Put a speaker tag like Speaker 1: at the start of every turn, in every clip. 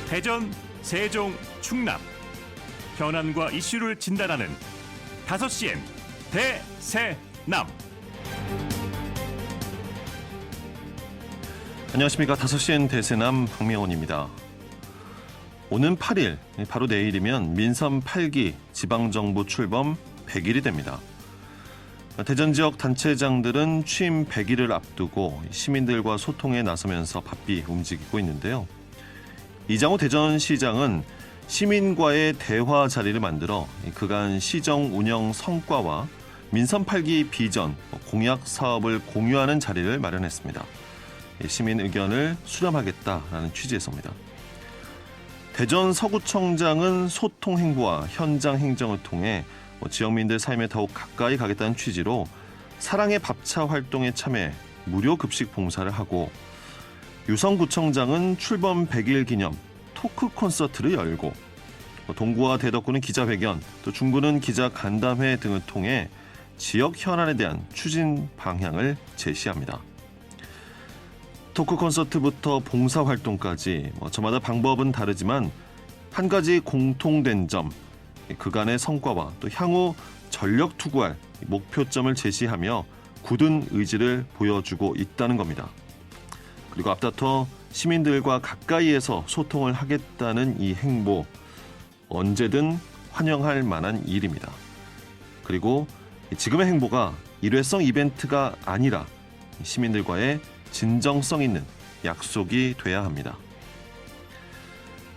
Speaker 1: 대전, 세종, 충남 현안과 이슈를 진단하는 5시엔 대세남.
Speaker 2: 안녕하십니까. 5시엔 대세남 박명원입니다. 오는 8일, 바로 내일이면 민선 8기 지방정부 출범 100일이 됩니다. 대전 지역 단체장들은 취임 100일을 앞두고 시민들과 소통에 나서면서 바삐 움직이고 있는데요. 이장호 대전시장은 시민과의 대화 자리를 만들어 그간 시정 운영 성과와 민선 8기 비전, 공약 사업을 공유하는 자리를 마련했습니다. 시민 의견을 수렴하겠다라는 취지에서입니다. 대전 서구청장은 소통 행보와 현장 행정을 통해 지역민들 삶에 더욱 가까이 가겠다는 취지로 사랑의 밥차 활동에 참여 무료 급식 봉사를 하고, 유성구청장은 출범 100일 기념 토크 콘서트를 열고, 동구와 대덕구는 기자회견, 또 중구는 기자 간담회 등을 통해 지역 현안에 대한 추진 방향을 제시합니다. 토크 콘서트부터 봉사활동까지 저마다 방법은 다르지만 한 가지 공통된 점, 그간의 성과와 또 향후 전력 투구할 목표점을 제시하며 굳은 의지를 보여주고 있다는 겁니다. 그리고 앞다퉈 시민들과 가까이에서 소통을 하겠다는 이 행보, 언제든 환영할 만한 일입니다. 그리고 지금의 행보가 일회성 이벤트가 아니라 시민들과의 진정성 있는 약속이 돼야 합니다.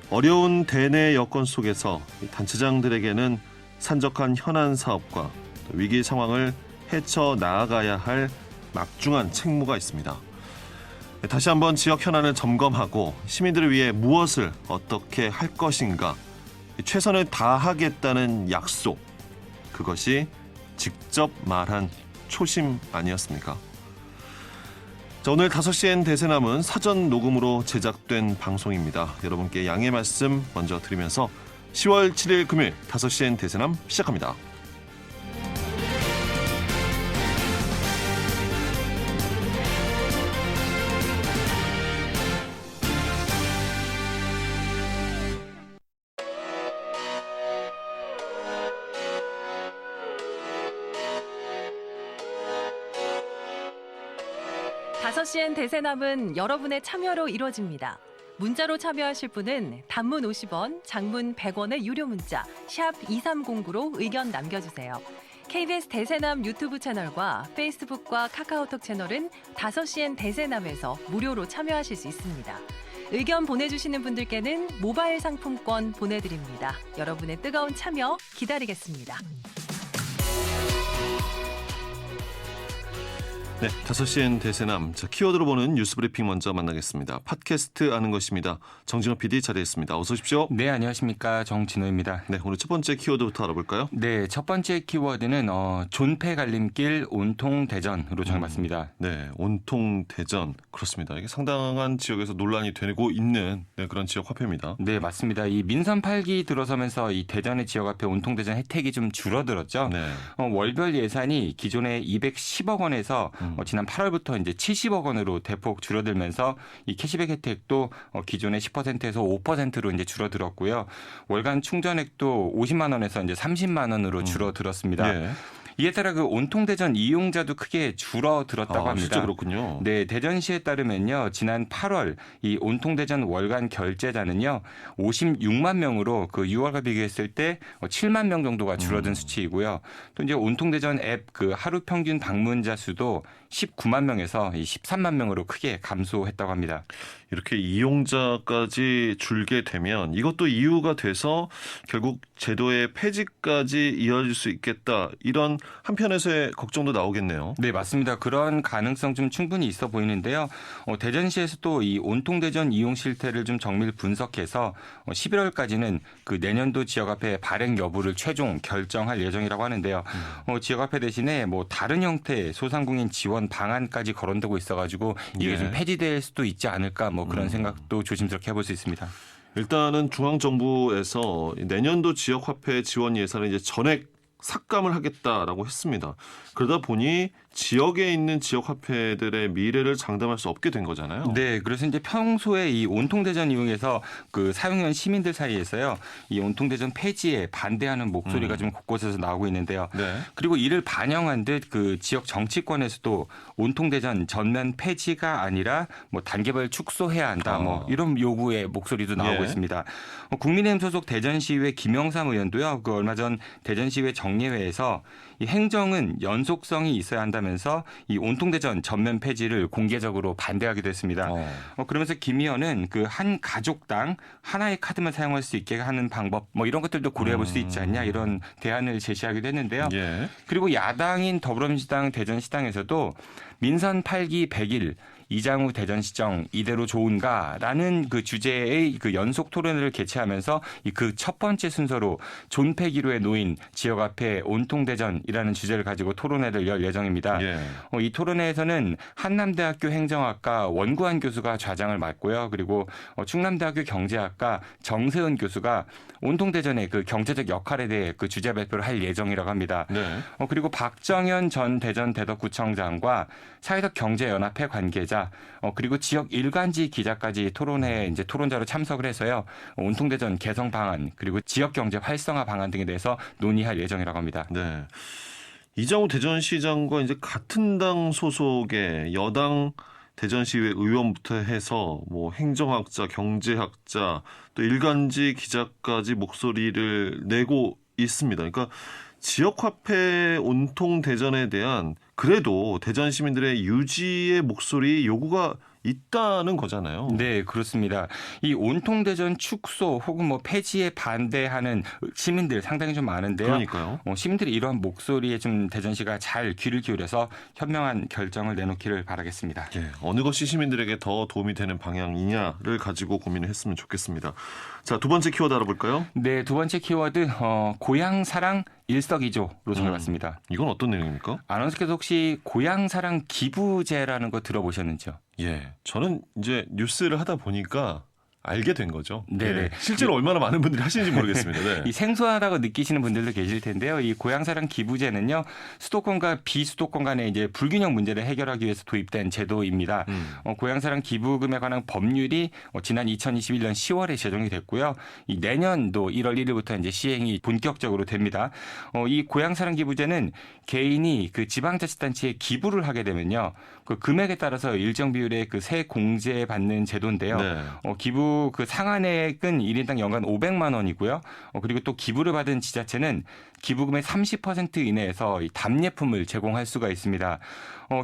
Speaker 2: 어려운 대내 여건 속에서 단체장들에게는 산적한 현안 사업과 위기 상황을 헤쳐 나아가야 할 막중한 책무가 있습니다. 다시 한번 지역 현안을 점검하고 시민들을 위해 무엇을 어떻게 할 것인가, 최선을 다하겠다는 약속, 그것이 직접 말한 초심 아니었습니까? 자, 오늘 5시엔 대세남은 사전 녹음으로 제작된 방송입니다. 여러분께 양해 말씀 먼저 드리면서 10월 7일 금요일 5시엔 대세남 시작합니다.
Speaker 3: 다섯 시엔 대세남은 여러분의 참여로 이루어집니다. 문자로 참여하실 분은 단문 50원, 장문 100원의 유료 문자 샵 2309로 의견 남겨주세요. KBS 대세남 유튜브 채널과 페이스북과 카카오톡 채널은 5시엔 대세남에서 무료로 참여하실 수 있습니다. 의견 보내주시는 분들께는 모바일 상품권 보내드립니다. 여러분의 뜨거운 참여 기다리겠습니다.
Speaker 2: 네, 5시엔 대세남. 자, 키워드로 보는 뉴스 브리핑 먼저 만나겠습니다. 팟캐스트 아는 것입니다. 정진호 PD 자리했습니다. 어서 오십시오.
Speaker 4: 네, 안녕하십니까. 정진호입니다.
Speaker 2: 네, 오늘 첫 번째 키워드부터 알아볼까요?
Speaker 4: 네, 첫 번째 키워드는 존폐 갈림길 온통 대전으로 정해봤습니다.
Speaker 2: 네, 온통 대전. 그렇습니다. 이게 상당한 지역에서 논란이 되고 있는 그런 지역 화폐입니다.
Speaker 4: 네, 맞습니다. 이 민선 8기 들어서면서 이 대전의 지역 화폐 온통 대전 혜택이 좀 줄어들었죠.
Speaker 2: 네.
Speaker 4: 월별 예산이 기존의 210억 원에서 지난 8월부터 이제 70억 원으로 대폭 줄어들면서 이 캐시백 혜택도 기존의 10%에서 5%로 이제 줄어들었고요. 월간 충전액도 50만 원에서 이제 30만 원으로 줄어들었습니다.
Speaker 2: 예.
Speaker 4: 이에 따라 그 온통대전 이용자도 크게 줄어들었다고 합니다.
Speaker 2: 실제 그렇군요.
Speaker 4: 네, 대전시에 따르면요, 지난 8월 이 온통대전 월간 결제자는요 56만 명으로 그 6월과 비교했을 때 7만 명 정도가 줄어든 수치이고요. 또 이제 온통대전 앱 그 하루 평균 방문자 수도 19만 명에서 13만 명으로 크게 감소했다고 합니다.
Speaker 2: 이렇게 이용자까지 줄게 되면 이것도 이유가 돼서 결국 제도의 폐지까지 이어질 수 있겠다, 이런 한편에서의 걱정도 나오겠네요.
Speaker 4: 네, 맞습니다. 그런 가능성 좀 충분히 있어 보이는데요. 대전시에서도 이 온통대전 이용 실태를 좀 정밀 분석해서 11월까지는 그 내년도 지역화폐 발행 여부를 최종 결정할 예정이라고 하는데요. 지역화폐 대신에 뭐 다른 형태의 소상공인 지원 방안까지 거론되고 있어가지고 이게 좀 폐지될 수도 있지 않을까, 뭐 그런 생각도 조심스럽게 해볼 수 있습니다.
Speaker 2: 일단은 중앙정부에서 내년도 지역화폐 지원 예산을 이제 전액 삭감을 하겠다라고 했습니다. 그러다 보니 지역에 있는 지역화폐들의 미래를 장담할 수 없게 된 거잖아요.
Speaker 4: 네, 그래서 이제 평소에 이 온통대전 이용해서 그 사용한 시민들 사이에서요, 이 온통대전 폐지에 반대하는 목소리가 좀 곳곳에서 나오고 있는데요.
Speaker 2: 네.
Speaker 4: 그리고 이를 반영한 듯 그 지역 정치권에서도 온통대전 전면 폐지가 아니라 뭐 단계별 축소해야 한다, 뭐 이런 요구의 목소리도 나오고
Speaker 2: 예.
Speaker 4: 있습니다. 국민의힘 소속 대전시의회 김영삼 의원도요, 그 얼마 전 대전시의회 정례회에서 이 행정은 연속성이 있어야 한다면서 이 온통대전 전면 폐지를 공개적으로 반대하기도 했습니다. 그러면서 김 의원은 그 한 가족당 하나의 카드만 사용할 수 있게 하는 방법, 뭐 이런 것들도 고려해 볼 수 있지 않냐, 이런 대안을 제시하기도 했는데요.
Speaker 2: 예.
Speaker 4: 그리고 야당인 더불어민주당 대전시당에서도 민선 8기 100일 이장우 대전시정 이대로 좋은가라는 그 주제의 그 연속 토론회를 개최하면서 그 첫 번째 순서로 존폐기로에 놓인 지역 앞에 온통대전이라는 주제를 가지고 토론회를 열 예정입니다.
Speaker 2: 예.
Speaker 4: 이 토론회에서는 한남대학교 행정학과 원구한 교수가 좌장을 맡고요. 그리고 충남대학교 경제학과 정세은 교수가 온통대전의 그 경제적 역할에 대해 그 주제 발표를 할 예정이라고 합니다.
Speaker 2: 네.
Speaker 4: 그리고 박정현 전 대전 대덕구청장과 사회적 경제연합회 관계자, 그리고 지역 일간지 기자까지 토론회에 이제 토론자로 참석을 해서요, 온통대전 개선 방안 그리고 지역 경제 활성화 방안 등에 대해서 논의할 예정이라고 합니다.
Speaker 2: 네. 이장우 대전시장과 이제 같은 당 소속의 여당 대전시의회 의원부터 해서 뭐 행정학자, 경제학자, 또 일간지 기자까지 목소리를 내고 있습니다. 그러니까 지역화폐 온통대전에 대한 그래도 대전 시민들의 유지의 목소리 요구가 있다는 거잖아요.
Speaker 4: 네, 그렇습니다. 이 온통대전 축소 혹은 뭐 폐지에 반대하는 시민들 상당히 좀 많은데요.
Speaker 2: 그러니까요.
Speaker 4: 시민들이 이러한 목소리에 좀 대전시가 잘 귀를 기울여서 현명한 결정을 내놓기를 바라겠습니다.
Speaker 2: 예, 어느 것이 시민들에게 더 도움이 되는 방향이냐를 가지고 고민을 했으면 좋겠습니다. 자, 두 번째 키워드 알아볼까요?
Speaker 4: 네, 두 번째 키워드 고향 사랑 일석이조로 정해봤습니다.
Speaker 2: 이건 어떤 내용입니까?
Speaker 4: 아나운서께서 혹시 고향 사랑 기부제라는 거 들어보셨는지요?
Speaker 2: 예, 저는 이제 뉴스를 하다 보니까 알게 된 거죠.
Speaker 4: 네네.
Speaker 2: 예, 실제로 얼마나 많은 분들이 하시는지 모르겠습니다. 네.
Speaker 4: 이 생소하다고 느끼시는 분들도 계실 텐데요. 이 고향사랑 기부제는요, 수도권과 비수도권 간의 이제 불균형 문제를 해결하기 위해서 도입된 제도입니다. 고향사랑 기부금에 관한 법률이 지난 2021년 10월에 제정이 됐고요. 이 내년도 1월 1일부터 이제 시행이 본격적으로 됩니다. 이 고향사랑 기부제는 개인이 그 지방자치단체에 기부를 하게 되면요, 그 금액에 따라서 일정 비율의 그 세 공제 받는 제도인데요.
Speaker 2: 네.
Speaker 4: 기부 그 상한액은 1인당 연간 500만 원이고요. 그리고 또 기부를 받은 지자체는 기부금의 30% 이내에서 이 답례품을 제공할 수가 있습니다.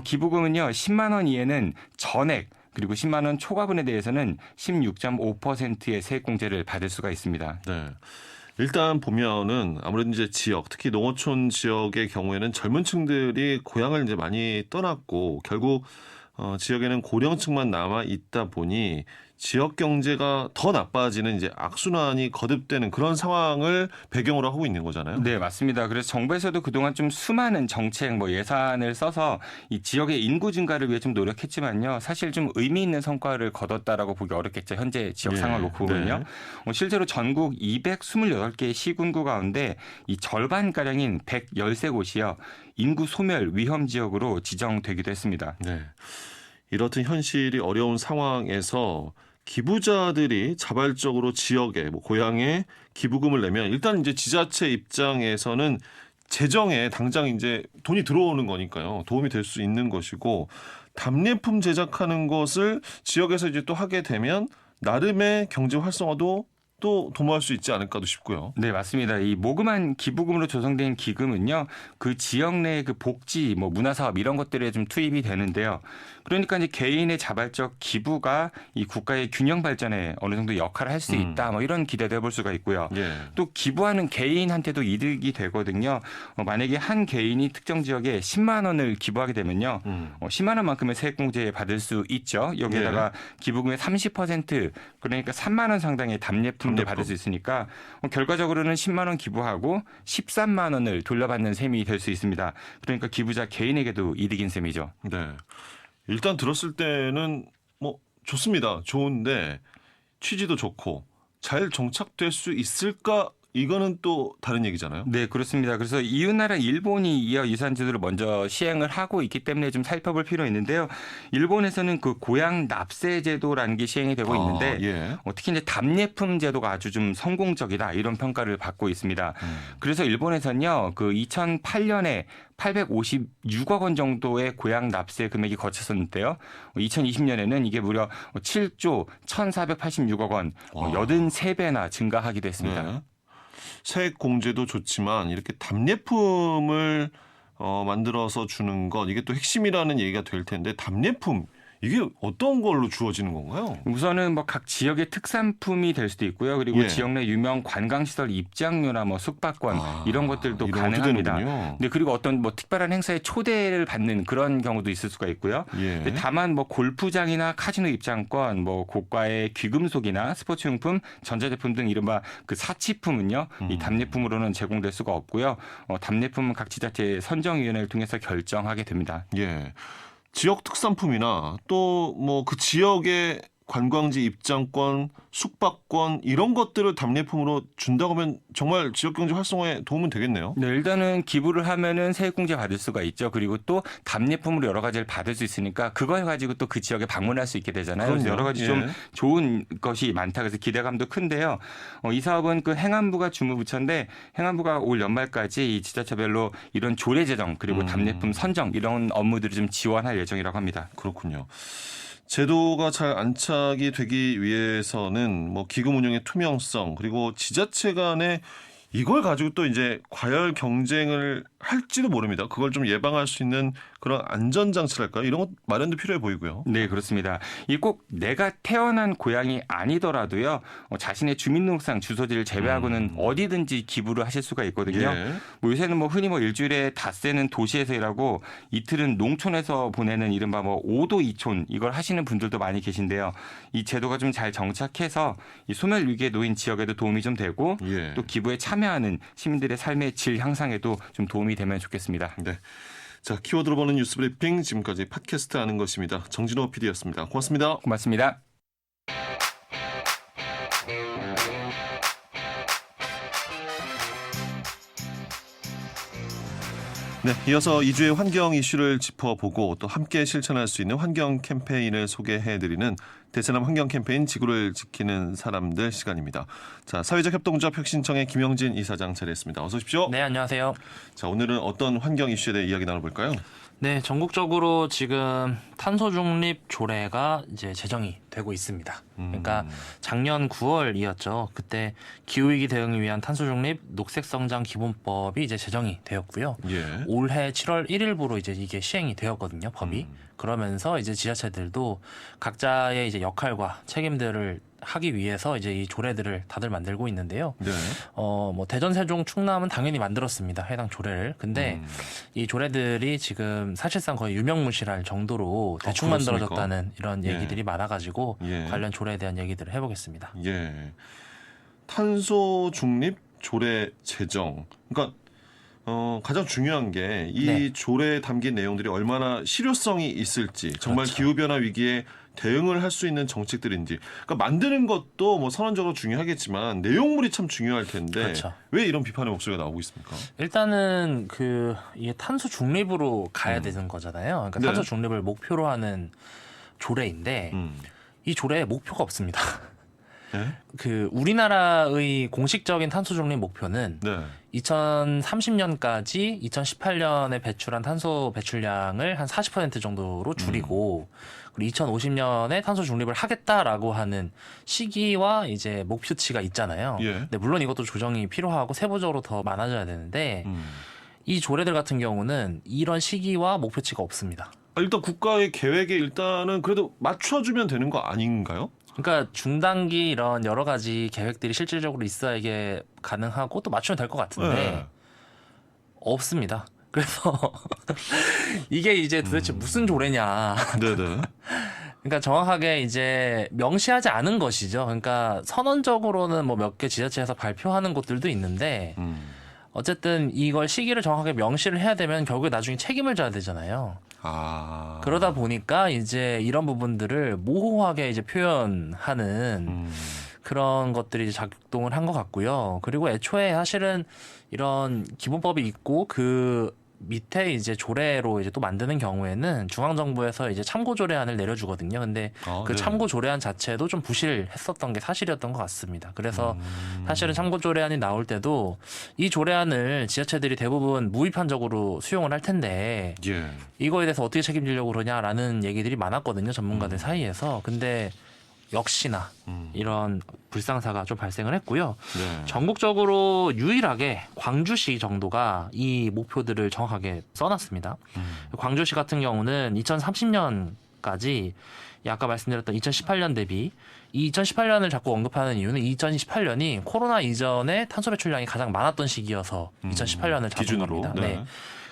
Speaker 4: 기부금은요, 10만 원 이하는 전액, 그리고 10만 원 초과분에 대해서는 16.5%의 세액공제를 받을 수가 있습니다.
Speaker 2: 네. 일단 보면은 아무래도 이제 지역, 특히 농어촌 지역의 경우에는 젊은 층들이 고향을 이제 많이 떠났고 결국 지역에는 고령층만 남아 있다 보니 지역 경제가 더 나빠지는 이제 악순환이 거듭되는 그런 상황을 배경으로 하고 있는 거잖아요.
Speaker 4: 네, 맞습니다. 그래서 정부에서도 그동안 좀 수많은 정책, 뭐 예산을 써서 이 지역의 인구 증가를 위해 좀 노력했지만요, 사실 좀 의미 있는 성과를 거뒀다라고 보기 어렵겠죠. 현재 지역 상황을 놓고 보면요. 실제로 전국 228개 시군구 가운데 이 절반가량인 113 곳이요, 인구 소멸 위험 지역으로 지정되기도 했습니다.
Speaker 2: 네. 이렇듯 현실이 어려운 상황에서 기부자들이 자발적으로 지역에 뭐 고향에 기부금을 내면 일단 이제 지자체 입장에서는 재정에 당장 이제 돈이 들어오는 거니까요. 도움이 될 수 있는 것이고, 답례품 제작하는 것을 지역에서 이제 또 하게 되면 나름의 경제 활성화도 또 도모할 수 있지 않을까도 싶고요.
Speaker 4: 네, 맞습니다. 이 모금한 기부금으로 조성된 기금은요, 그 지역 내 그 복지, 뭐 문화사업 이런 것들에 좀 투입이 되는데요. 그러니까 이제 개인의 자발적 기부가 이 국가의 균형 발전에 어느 정도 역할을 할 수 있다, 뭐 이런 기대도 해볼 수가 있고요.
Speaker 2: 예.
Speaker 4: 또 기부하는 개인한테도 이득이 되거든요. 만약에 한 개인이 특정 지역에 10만 원을 기부하게 되면요, 10만 원만큼의 세액공제 받을 수 있죠. 여기에다가 기부금의 30%, 그러니까 3만 원 상당의 답례품도 받을 수 있으니까 결과적으로는 10만 원 기부하고 13만 원을 돌려받는 셈이 될 수 있습니다. 그러니까 기부자 개인에게도 이득인 셈이죠.
Speaker 2: 네. 일단 들었을 때는 뭐 좋습니다. 좋은데 취지도 좋고 잘 정착될 수 있을까 이거는 또 다른 얘기잖아요.
Speaker 4: 네, 그렇습니다. 그래서 이웃나라 일본이 이어 유산제도를 먼저 시행을 하고 있기 때문에 좀 살펴볼 필요가 있는데요. 일본에서는 그 고향 납세 제도라는 게 시행이 되고 있는데
Speaker 2: 예.
Speaker 4: 특히 이제 답례품 제도가 아주 좀 성공적이다 이런 평가를 받고 있습니다. 그래서 일본에서는요, 그 2008년에 856억 원 정도의 고향 납세 금액이 거쳤었는데요. 2020년에는 이게 무려 7조 1,486억 원,
Speaker 2: 와.
Speaker 4: 83배나 증가하기도 했습니다.
Speaker 2: 네. 세액 공제도 좋지만 이렇게 답례품을 만들어서 주는 것 이게 또 핵심이라는 얘기가 될 텐데 답례품 이게 어떤 걸로 주어지는 건가요?
Speaker 4: 우선은 뭐 각 지역의 특산품이 될 수도 있고요. 그리고
Speaker 2: 예.
Speaker 4: 지역 내 유명 관광시설 입장료나 뭐 숙박권 이런 것들도
Speaker 2: 이런 것도
Speaker 4: 가능합니다.
Speaker 2: 되는군요.
Speaker 4: 네, 그리고 어떤 뭐 특별한 행사에 초대를 받는 그런 경우도 있을 수가 있고요.
Speaker 2: 예.
Speaker 4: 근데 다만 뭐 골프장이나 카지노 입장권, 뭐 고가의 귀금속이나 스포츠용품, 전자제품 등 이른바 그 사치품은요, 이 답례품으로는 제공될 수가 없고요. 답례품은 각 지자체 선정위원회를 통해서 결정하게 됩니다.
Speaker 2: 예. 지역 특산품이나 또 뭐 그 지역의 관광지 입장권, 숙박권 이런 것들을 답례품으로 준다고 하면 정말 지역 경제 활성화에 도움은 되겠네요.
Speaker 4: 네, 일단은 기부를 하면은 세액공제 받을 수가 있죠. 그리고 또 답례품으로 여러 가지를 받을 수 있으니까 그걸 가지고 또 그 지역에 방문할 수 있게 되잖아요. 그래서
Speaker 2: 그럼요.
Speaker 4: 여러 가지
Speaker 2: 예.
Speaker 4: 좀 좋은 것이 많다. 그래서 기대감도 큰데요. 이 사업은 그 행안부가 주무부처인데 행안부가 올 연말까지 이 지자체별로 이런 조례 제정 그리고 답례품 선정 이런 업무들을 좀 지원할 예정이라고 합니다.
Speaker 2: 그렇군요. 제도가 잘 안착이 되기 위해서는 뭐 기금 운영의 투명성 그리고 지자체 간에 이걸 가지고 또 이제 과열 경쟁을 할지도 모릅니다. 그걸 좀 예방할 수 있는 그런 안전장치랄까요? 이런 것 마련도 필요해 보이고요.
Speaker 4: 네, 그렇습니다. 이 꼭 내가 태어난 고향이 아니더라도요. 자신의 주민등록상 주소지를 제외하고는 어디든지 기부를 하실 수가 있거든요.
Speaker 2: 예.
Speaker 4: 뭐 요새는 뭐 흔히 뭐 일주일에 닷새는 도시에서 일하고 이틀은 농촌에서 보내는 이른바 뭐 5도 2촌 이걸 하시는 분들도 많이 계신데요. 이 제도가 좀 잘 정착해서 이 소멸 위기에 놓인 지역에도 도움이 좀 되고
Speaker 2: 예.
Speaker 4: 또 기부에 참여하는 시민들의 삶의 질 향상에도 좀 도움이 되면 좋겠습니다.
Speaker 2: 네. 자, 키워드로 보는 뉴스 브리핑 지금까지 팟캐스트 하는 것입니다. 정진호 PD였습니다. 고맙습니다.
Speaker 4: 고맙습니다.
Speaker 2: 네, 이어서 2주의 환경 이슈를 짚어보고 또 함께 실천할 수 있는 환경 캠페인을 소개해드리는 대세남 환경 캠페인 지구를 지키는 사람들 시간입니다. 자, 사회적 협동조합 혁신청의 김영진 이사장 자리했습니다. 어서 오십시오.
Speaker 5: 네, 안녕하세요.
Speaker 2: 자, 오늘은 어떤 환경 이슈에 대해 이야기 나눠볼까요?
Speaker 5: 네, 전국적으로 지금 탄소 중립 조례가 이제 제정이 되고 있습니다. 그러니까 작년 9월이었죠. 그때 기후위기 대응을 위한 탄소 중립 녹색성장 기본법이 이제 제정이 되었고요.
Speaker 2: 예.
Speaker 5: 올해 7월 1일부로 이제 이게 시행이 되었거든요, 법이. 그러면서 이제 지자체들도 각자의 이제 역할과 책임들을 하기 위해서 이제 이 조례들을 다들 만들고 있는데요.
Speaker 2: 네.
Speaker 5: 뭐 대전, 세종, 충남은 당연히 만들었습니다. 해당 조례를. 근데 이 조례들이 지금 사실상 거의 유명무실할 정도로 대충
Speaker 2: 그렇습니까?
Speaker 5: 만들어졌다는 이런
Speaker 2: 예.
Speaker 5: 얘기들이 많아가지고
Speaker 2: 예.
Speaker 5: 관련 조례에 대한 얘기들을 해보겠습니다.
Speaker 2: 예. 탄소 중립 조례 제정. 그러니까 가장 중요한 게 이
Speaker 5: 네.
Speaker 2: 조례에 담긴 내용들이 얼마나 실효성이 있을지, 정말
Speaker 5: 그렇죠.
Speaker 2: 기후변화 위기에 대응을 할 수 있는 정책들인지. 그러니까 만드는 것도 뭐 선언적으로 중요하겠지만 내용물이 참 중요할 텐데
Speaker 5: 그렇죠.
Speaker 2: 왜 이런 비판의 목소리가 나오고 있습니까?
Speaker 5: 일단은 이게 탄소 중립으로 가야 되는 거잖아요. 그러니까
Speaker 2: 네.
Speaker 5: 탄소 중립을 목표로 하는 조례인데 이 조례에 목표가 없습니다.
Speaker 2: 네?
Speaker 5: 우리나라의 공식적인 탄소 중립 목표는
Speaker 2: 네.
Speaker 5: 2030년까지 2018년에 배출한 탄소 배출량을 한 40% 정도로 줄이고 그리고 2050년에 탄소 중립을 하겠다라고 하는 시기와 이제 목표치가 있잖아요.
Speaker 2: 예.
Speaker 5: 근데 물론 이것도 조정이 필요하고 세부적으로 더 많아져야 되는데 이 조례들 같은 경우는 이런 시기와 목표치가 없습니다.
Speaker 2: 일단 국가의 계획에 일단은 그래도 맞춰주면 되는 거 아닌가요?
Speaker 5: 그러니까 중단기 이런 여러 가지 계획들이 실질적으로 있어야 이게 가능하고 또 맞추면 될 것 같은데
Speaker 2: 네.
Speaker 5: 없습니다. 그래서 이게 이제 도대체 무슨 조례냐.
Speaker 2: 네네.
Speaker 5: 그러니까 정확하게 이제 명시하지 않은 것이죠. 그러니까 선언적으로는 뭐 몇 개 지자체에서 발표하는 곳들도 있는데 어쨌든 이걸 시기를 정확하게 명시를 해야 되면 결국에 나중에 책임을 져야 되잖아요. 그러다 보니까 이제 이런 부분들을 모호하게 이제 표현하는 그런 것들이 이제 작동을 한 것 같고요. 그리고 애초에 사실은 이런 기본법이 있고 그 밑에 이제 조례로 이제 또 만드는 경우에는 중앙정부에서 이제 참고 조례안을 내려주거든요. 근데 그
Speaker 2: 네.
Speaker 5: 참고 조례안 자체도 좀 부실했었던 게 사실이었던 것 같습니다. 그래서 사실은 참고 조례안이 나올 때도 이 조례안을 지자체들이 대부분 무비판적으로 수용을 할 텐데
Speaker 2: 예.
Speaker 5: 이거에 대해서 어떻게 책임지려고 그러냐라는 얘기들이 많았거든요. 전문가들 사이에서. 근데 역시나 이런 불상사가 좀 발생을 했고요.
Speaker 2: 네.
Speaker 5: 전국적으로 유일하게 광주시 정도가 이 목표들을 정확하게 써놨습니다. 광주시 같은 경우는 2030년까지 아까 말씀드렸던 2018년 대비 이 2018년을 자꾸 언급하는 이유는 2028년이 코로나 이전에 탄소 배출량이 가장 많았던 시기여서 2018년을 잡은
Speaker 2: 기준으로.
Speaker 5: 겁니다.
Speaker 2: 네.
Speaker 5: 네.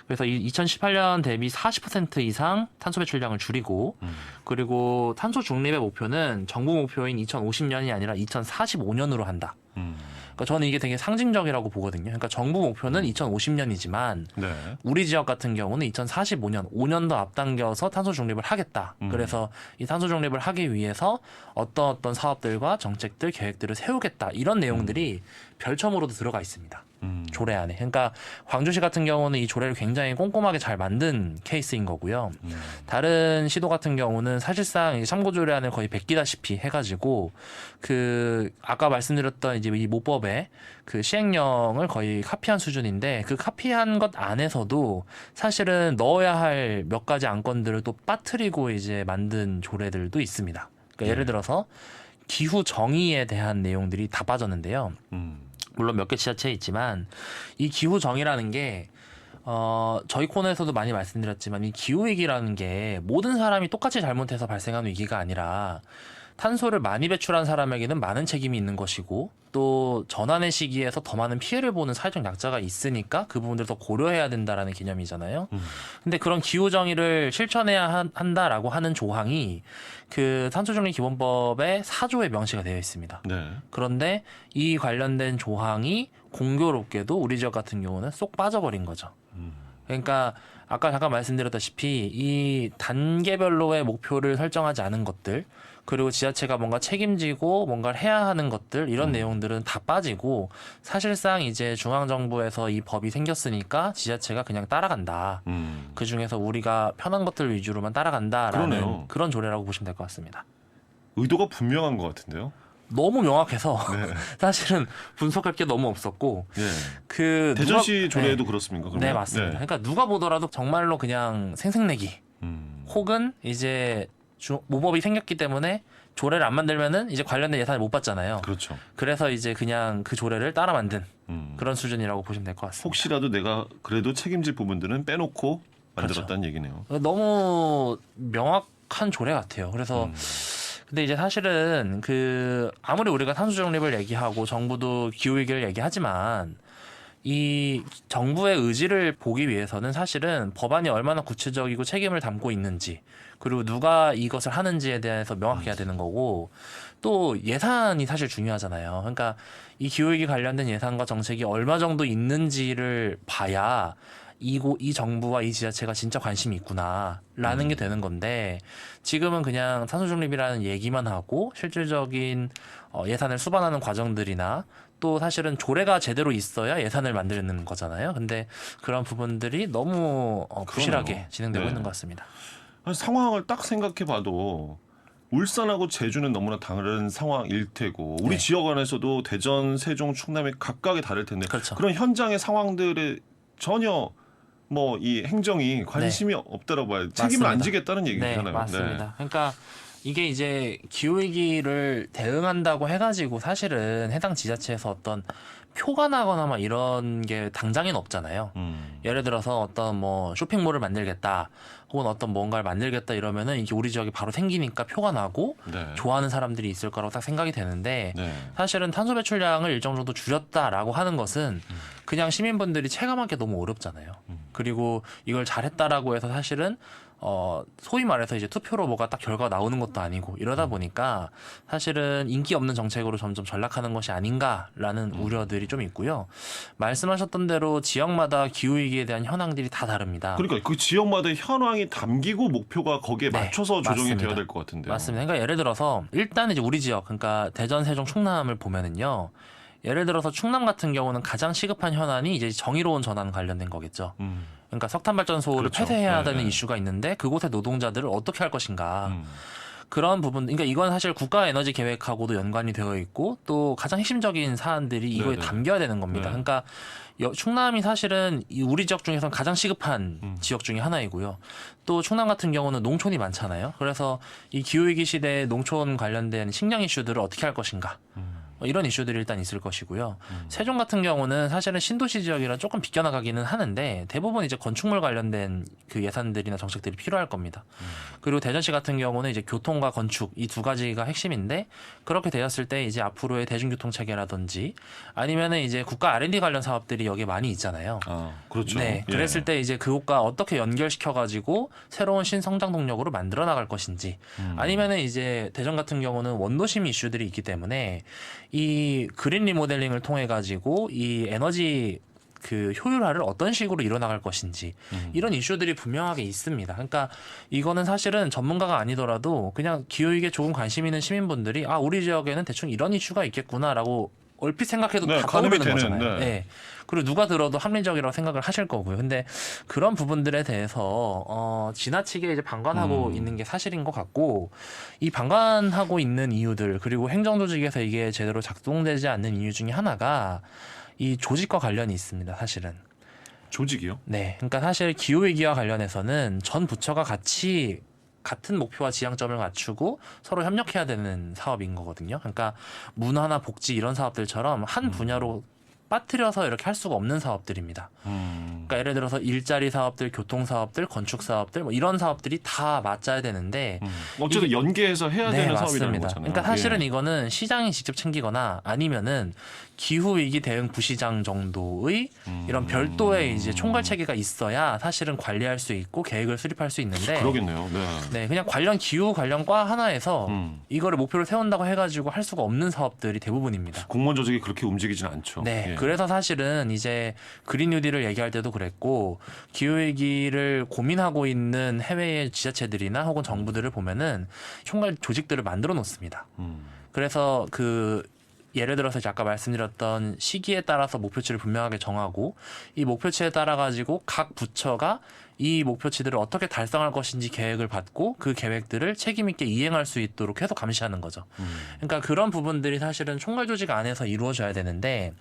Speaker 5: 그래서 2018년 대비 40% 이상 탄소 배출량을 줄이고 그리고 탄소 중립의 목표는 정부 목표인 2050년이 아니라 2045년으로 한다. 그러니까 저는 이게 되게 상징적이라고 보거든요. 그러니까 정부 목표는 2050년이지만
Speaker 2: 네.
Speaker 5: 우리 지역 같은 경우는 2045년, 5년 더 앞당겨서 탄소 중립을 하겠다. 그래서 이 탄소 중립을 하기 위해서 어떤 사업들과 정책들, 계획들을 세우겠다. 이런 내용들이 별첨으로도 들어가 있습니다. 조례안에. 그러니까 광주시 같은 경우는 이 조례를 굉장히 꼼꼼하게 잘 만든 케이스인 거고요. 다른 시도 같은 경우는 사실상 참고 조례안을 거의 베끼다시피 해가지고 그 아까 말씀드렸던 이제 이 모법의 그 시행령을 거의 카피한 수준인데 그 카피한 것 안에서도 사실은 넣어야 할 몇 가지 안건들을 또 빠뜨리고 이제 만든 조례들도 있습니다. 그러니까 예를 들어서 기후 정의에 대한 내용들이 다 빠졌는데요. 물론 몇 개 지자체에 있지만 이 기후 정의라는 게 저희 코너에서도 많이 말씀드렸지만 이 기후위기라는 게 모든 사람이 똑같이 잘못해서 발생하는 위기가 아니라 탄소를 많이 배출한 사람에게는 많은 책임이 있는 것이고 또 전환의 시기에서 더 많은 피해를 보는 사회적 약자가 있으니까 그 부분들을 더 고려해야 된다라는 개념이잖아요. 근데 그런 기후 정의를 실천해야 한다라고 하는 조항이 그 탄소중립 기본법의 4조에 명시가 되어 있습니다.
Speaker 2: 네.
Speaker 5: 그런데 이 관련된 조항이 공교롭게도 우리 지역 같은 경우는 쏙 빠져버린 거죠. 그러니까 아까 잠깐 말씀드렸다시피 이 단계별로의 목표를 설정하지 않은 것들 그리고 지자체가 뭔가 책임지고 뭔가를 해야 하는 것들 이런 내용들은 다 빠지고 사실상 이제 중앙정부에서 이 법이 생겼으니까 지자체가 그냥 따라간다. 그중에서 우리가 편한 것들 위주로만 따라간다라는
Speaker 2: 그러네요.
Speaker 5: 그런 조례라고 보시면 될 것 같습니다.
Speaker 2: 의도가 분명한 것 같은데요.
Speaker 5: 너무 명확해서
Speaker 2: 네.
Speaker 5: 사실은 분석할 게 너무 없었고
Speaker 2: 예.
Speaker 5: 그
Speaker 2: 대전시 조례에도
Speaker 5: 네.
Speaker 2: 그렇습니까? 그러면?
Speaker 5: 네 맞습니다. 그러니까 누가 보더라도 정말로 그냥 생색내기 혹은 이제 모법이 생겼기 때문에 조례를 안 만들면은 이제 관련된 예산을 못 받잖아요.
Speaker 2: 그렇죠.
Speaker 5: 그래서 이제 그냥 그 조례를 따라 만든 그런 수준이라고 보시면 될 것 같습니다.
Speaker 2: 혹시라도 내가 그래도 책임질 부분들은 빼놓고 만들었다는
Speaker 5: 그렇죠.
Speaker 2: 얘기네요.
Speaker 5: 너무 명확한 조례 같아요. 그래서 근데 이제 사실은 그 아무리 우리가 탄소 중립을 얘기하고 정부도 기후 위기를 얘기하지만 이 정부의 의지를 보기 위해서는 사실은 법안이 얼마나 구체적이고 책임을 담고 있는지 그리고 누가 이것을 하는지에 대해서 명확해야 되는 거고 또 예산이 사실 중요하잖아요. 그러니까 이 기후위기 관련된 예산과 정책이 얼마 정도 있는지를 봐야 이 정부와 이 지자체가 진짜 관심이 있구나라는 게 되는 건데 지금은 그냥 탄소 중립이라는 얘기만 하고 실질적인 예산을 수반하는 과정들이나 또 사실은 조례가 제대로 있어야 예산을 만드는 거잖아요. 근데 그런 부분들이 너무 부실하게
Speaker 2: 그러네요.
Speaker 5: 진행되고
Speaker 2: 네.
Speaker 5: 있는 것 같습니다.
Speaker 2: 상황을 딱 생각해봐도 울산하고 제주는 너무나 다른 상황일 테고 우리
Speaker 5: 네.
Speaker 2: 지역 안에서도 대전, 세종, 충남이 각각이 다를 텐데
Speaker 5: 그렇죠.
Speaker 2: 그런 현장의 상황들에 전혀 뭐 이 행정이 관심이 없다라고 봐요. 책임을 안
Speaker 5: 맞습니다.
Speaker 2: 지겠다는 얘기잖아요.
Speaker 5: 네, 맞습니다. 그러니까 이게 이제 기후위기를 대응한다고 해가지고 사실은 해당 지자체에서 어떤 표가 나거나 막 이런 게 당장엔 없잖아요. 예를 들어서 어떤 뭐 쇼핑몰을 만들겠다 혹은 어떤 뭔가를 만들겠다 이러면은 이게 우리 지역에 바로 생기니까 표가 나고
Speaker 2: 네.
Speaker 5: 좋아하는 사람들이 있을 거라고 딱 생각이 되는데
Speaker 2: 네.
Speaker 5: 사실은 탄소 배출량을 일정 정도 줄였다라고 하는 것은 그냥 시민분들이 체감하기 너무 어렵잖아요. 그리고 이걸 잘했다라고 해서 사실은 소위 말해서 이제 투표로 뭐가 딱 결과가 나오는 것도 아니고 이러다 보니까 사실은 인기 없는 정책으로 점점 전락하는 것이 아닌가라는 우려들이 부분들이 좀 있고요. 말씀하셨던 대로 지역마다 기후위기에 대한 현황들이 다 다릅니다.
Speaker 2: 그러니까 그 지역마다 현황이 담기고 목표가 거기에
Speaker 5: 네,
Speaker 2: 맞춰서 조정이
Speaker 5: 맞습니다.
Speaker 2: 돼야 될 것 같은데요.
Speaker 5: 맞습니다. 그러니까 예를 들어서 일단 이제 우리 지역, 그러니까 대전, 세종, 충남을 보면은요. 예를 들어서 충남 같은 경우는 가장 시급한 현안이 이제 정의로운 전환 관련된 거겠죠. 그러니까 석탄 발전소를
Speaker 2: 그렇죠.
Speaker 5: 폐쇄해야
Speaker 2: 네,
Speaker 5: 되는
Speaker 2: 네.
Speaker 5: 이슈가 있는데 그곳의 노동자들을 어떻게 할 것인가. 그런 부분, 그러니까 이건 사실 국가 에너지 계획하고도 연관이 되어 있고 또 가장 핵심적인 사안들이 이거에
Speaker 2: 네네.
Speaker 5: 담겨야 되는 겁니다.
Speaker 2: 네.
Speaker 5: 그러니까 충남이 사실은 이 우리 지역 중에서는 가장 시급한 지역 중에 하나이고요. 또 충남 같은 경우는 농촌이 많잖아요. 그래서 이 기후위기 시대에 농촌 관련된 식량 이슈들을 어떻게 할 것인가. 이런 이슈들이 일단 있을 것이고요. 세종 같은 경우는 사실은 신도시 지역이라 조금 비껴나가기는 하는데 대부분 이제 건축물 관련된 그 예산들이나 정책들이 필요할 겁니다. 그리고 대전시 같은 경우는 이제 교통과 건축 이 두 가지가 핵심인데 그렇게 되었을 때 이제 앞으로의 대중교통 체계라든지 아니면은 이제 국가 R&D 관련 사업들이 여기에 많이 있잖아요.
Speaker 2: 아, 그렇죠.
Speaker 5: 네,
Speaker 2: 예.
Speaker 5: 그랬을 때 이제 그것과 어떻게 연결시켜 가지고 새로운 신성장 동력으로 만들어 나갈 것인지, 아니면은 이제 대전 같은 경우는 원도심 이슈들이 있기 때문에 이 그린 리모델링을 통해 가지고 이 에너지 그 효율화를 어떤 식으로 이뤄나갈 것인지 이런 이슈들이 분명하게 있습니다. 그러니까 이거는 사실은 전문가가 아니더라도 그냥 기후위기에 조금 관심 있는 시민분들이 아 우리 지역에는 대충 이런 이슈가 있겠구나라고 얼핏 생각해도
Speaker 2: 네,
Speaker 5: 다
Speaker 2: 가늠이
Speaker 5: 떠오르는
Speaker 2: 되는,
Speaker 5: 거잖아요.
Speaker 2: 네.
Speaker 5: 네. 그리고 누가 들어도 합리적이라고 생각을 하실 거고요. 근데 그런 부분들에 대해서 지나치게 이제 방관하고 있는 게 사실인 것 같고 이 방관하고 있는 이유들 그리고 행정조직에서 이게 제대로 작동되지 않는 이유 중에 하나가 이 조직과 관련이 있습니다. 사실은.
Speaker 2: 조직이요?
Speaker 5: 네. 그러니까 사실 기후위기와 관련해서는 전 부처가 같이 같은 목표와 지향점을 맞추고 서로 협력해야 되는 사업인 거거든요. 그러니까 문화나 복지 이런 사업들처럼 한 분야로 빠뜨려서 이렇게 할 수가 없는 사업들입니다. 그러니까 예를 들어서 일자리 사업들, 교통 사업들, 건축 사업들 뭐 이런 사업들이 다 맞자야 되는데
Speaker 2: 어쨌든 연계해서 해야
Speaker 5: 네,
Speaker 2: 되는 사업이라는
Speaker 5: 맞습니다.
Speaker 2: 거잖아요.
Speaker 5: 그러니까 사실은
Speaker 2: 예.
Speaker 5: 이거는 시장이 직접 챙기거나 아니면은 기후위기 대응 부시장 정도의 이런 별도의 이제 총괄 체계가 있어야 사실은 관리할 수 있고 계획을 수립할 수 있는데
Speaker 2: 그러겠네요. 네.
Speaker 5: 네, 그냥 관련 기후 관련 과 하나에서 이거를 목표를 세운다고 해가지고 할 수가 없는 사업들이 대부분입니다.
Speaker 2: 공무원 조직이 그렇게 움직이진 않죠.
Speaker 5: 네,
Speaker 2: 예.
Speaker 5: 그래서 사실은 이제 그린 뉴딜을 얘기할 때도 그랬고 기후위기를 고민하고 있는 해외의 지자체들이나 혹은 정부들을 보면은 총괄 조직들을 만들어 놓습니다. 그래서 그 예를 들어서 아까 말씀드렸던 시기에 따라서 목표치를 분명하게 정하고 이 목표치에 따라 가지고 각 부처가 이 목표치들을 어떻게 달성할 것인지 계획을 받고 그 계획들을 책임 있게 이행할 수 있도록 계속 감시하는 거죠. 그러니까 그런 부분들이 사실은 총괄 조직 안에서 이루어져야 되는데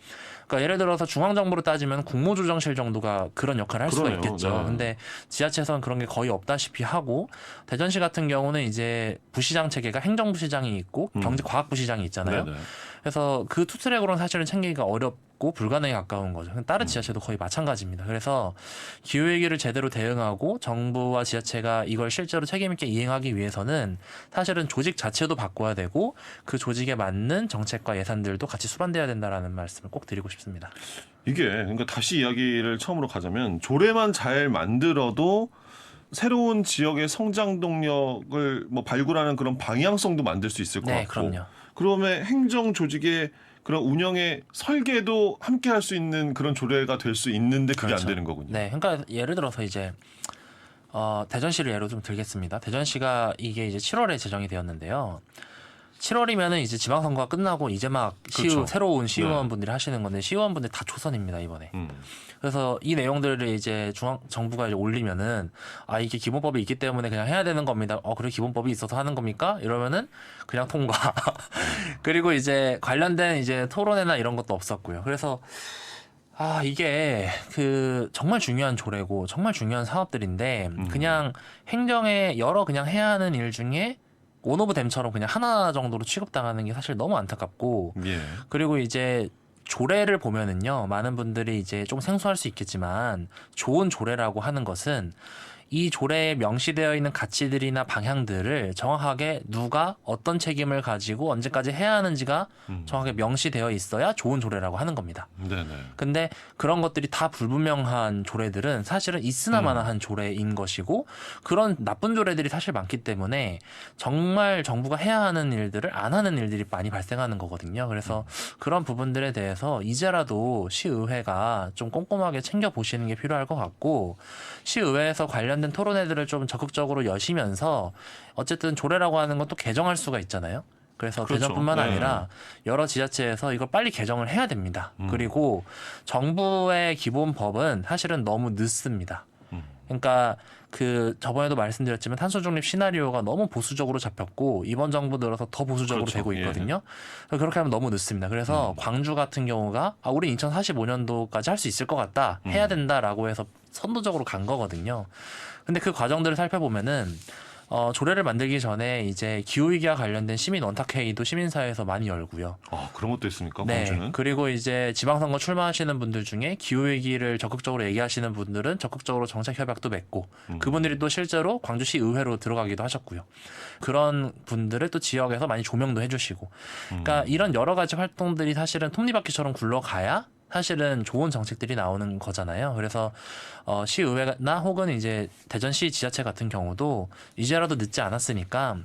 Speaker 5: 그러니까 예를 들어서 중앙정부로 따지면 국무조정실 정도가 그런 역할을 할 수가
Speaker 2: 그러네요.
Speaker 5: 있겠죠.
Speaker 2: 네.
Speaker 5: 근데 지자체에서는 그런 게 거의 없다시피 하고 대전시 같은 경우는 이제 부시장 체계가 행정부시장이 있고 경제과학부시장이 있잖아요.
Speaker 2: 네네.
Speaker 5: 그래서 그 투트랙으로는 사실은 챙기기가 어렵고 불가능에 가까운 거죠. 다른 지자체도 거의 마찬가지입니다. 그래서 기후위기를 제대로 대응하고 정부와 지자체가 이걸 실제로 책임 있게 이행하기 위해서는 사실은 조직 자체도 바꿔야 되고 그 조직에 맞는 정책과 예산들도 같이 수반돼야 된다라는 말씀을 꼭 드리고 싶습니다.
Speaker 2: 이게 그러니까 다시 이야기를 처음으로 가자면 조례만 잘 만들어도 새로운 지역의 성장 동력을 뭐 발굴하는 그런 방향성도 만들 수 있을 것
Speaker 5: 네,
Speaker 2: 같고
Speaker 5: 그럼요.
Speaker 2: 그러면 행정 조직의 그런 운영의 설계도 함께 할 수 있는 그런 조례가 될 수 있는데 그게
Speaker 5: 그렇죠.
Speaker 2: 안 되는 거군요.
Speaker 5: 네, 그러니까 예를 들어서 이제 대전시를 예로 좀 들겠습니다. 대전시가 이게 이제 7월에 제정이 되었는데요. 7월이면은 이제 지방선거가 끝나고 이제 막
Speaker 2: 그렇죠.
Speaker 5: 새로 온 시의원분들이 하시는 건데 시의원분들 다 초선입니다 이번에. 그래서 이 내용들을 이제 정부가 이제 올리면은 아 이게 기본법이 있기 때문에 그냥 해야 되는 겁니다. 그래 기본법이 있어서 하는 겁니까? 이러면은 그냥 통과. 그리고 이제 관련된 이제 토론회나 이런 것도 없었고요. 그래서 이게 그 정말 중요한 조례고 정말 중요한 사업들인데 그냥 행정의 여러 그냥 해야 하는 일 중에 원 오브 댐처럼 그냥 하나 정도로 취급당하는 게 사실 너무 안타깝고
Speaker 2: 예.
Speaker 5: 그리고 이제 조례를 보면은요 많은 분들이 이제 좀 생소할 수 있겠지만 좋은 조례라고 하는 것은 이 조례에 명시되어 있는 가치들이나 방향들을 정확하게 누가 어떤 책임을 가지고 언제까지 해야 하는지가 정확하게 명시되어 있어야 좋은 조례라고 하는 겁니다.
Speaker 2: 네네.
Speaker 5: 근데 그런 것들이 다 불분명한 조례들은 사실은 있으나마나한 조례인 것이고 그런 나쁜 조례들이 사실 많기 때문에 정말 정부가 해야 하는 일들을 안 하는 일들이 많이 발생하는 거거든요. 그래서 그런 부분들에 대해서 이제라도 시의회가 좀 꼼꼼하게 챙겨보시는 게 필요할 것 같고 시의회에서 관련된 토론회들을 좀 적극적으로 여시면서 어쨌든 조례라고 하는 건 또 개정할 수가 있잖아요. 그래서
Speaker 2: 그렇죠.
Speaker 5: 대전뿐만
Speaker 2: 네.
Speaker 5: 아니라 여러 지자체에서 이걸 빨리 개정을 해야 됩니다. 그리고 정부의 기본법은 사실은 너무 늦습니다. 그러니까 그 저번에도 말씀드렸지만 탄소 중립 시나리오가 너무 보수적으로 잡혔고 이번 정부 들어서 더 보수적으로
Speaker 2: 그렇죠.
Speaker 5: 되고 있거든요. 그렇게 하면 너무 늦습니다. 그래서 광주 같은 경우가 우리 2045년도까지 할 수 있을 것 같다. 해야 된다라고 해서 선도적으로 간 거거든요. 근데 그 과정들을 살펴보면은 조례를 만들기 전에 이제 기후위기와 관련된 시민 원탁회의도 시민사회에서 많이 열고요.
Speaker 2: 그런 것도 있습니까?
Speaker 5: 네.
Speaker 2: 광주는?
Speaker 5: 그리고 이제 지방선거 출마하시는 분들 중에 기후위기를 적극적으로 얘기하시는 분들은 적극적으로 정책협약도 맺고 그분들이 또 실제로 광주시 의회로 들어가기도 하셨고요. 그런 분들을 또 지역에서 많이 조명도 해주시고. 그러니까 이런 여러 가지 활동들이 사실은 톱니바퀴처럼 굴러가야 사실은 좋은 정책들이 나오는 거잖아요. 그래서 시의회나 혹은 이제 대전시 지자체 같은 경우도 이제라도 늦지 않았으니까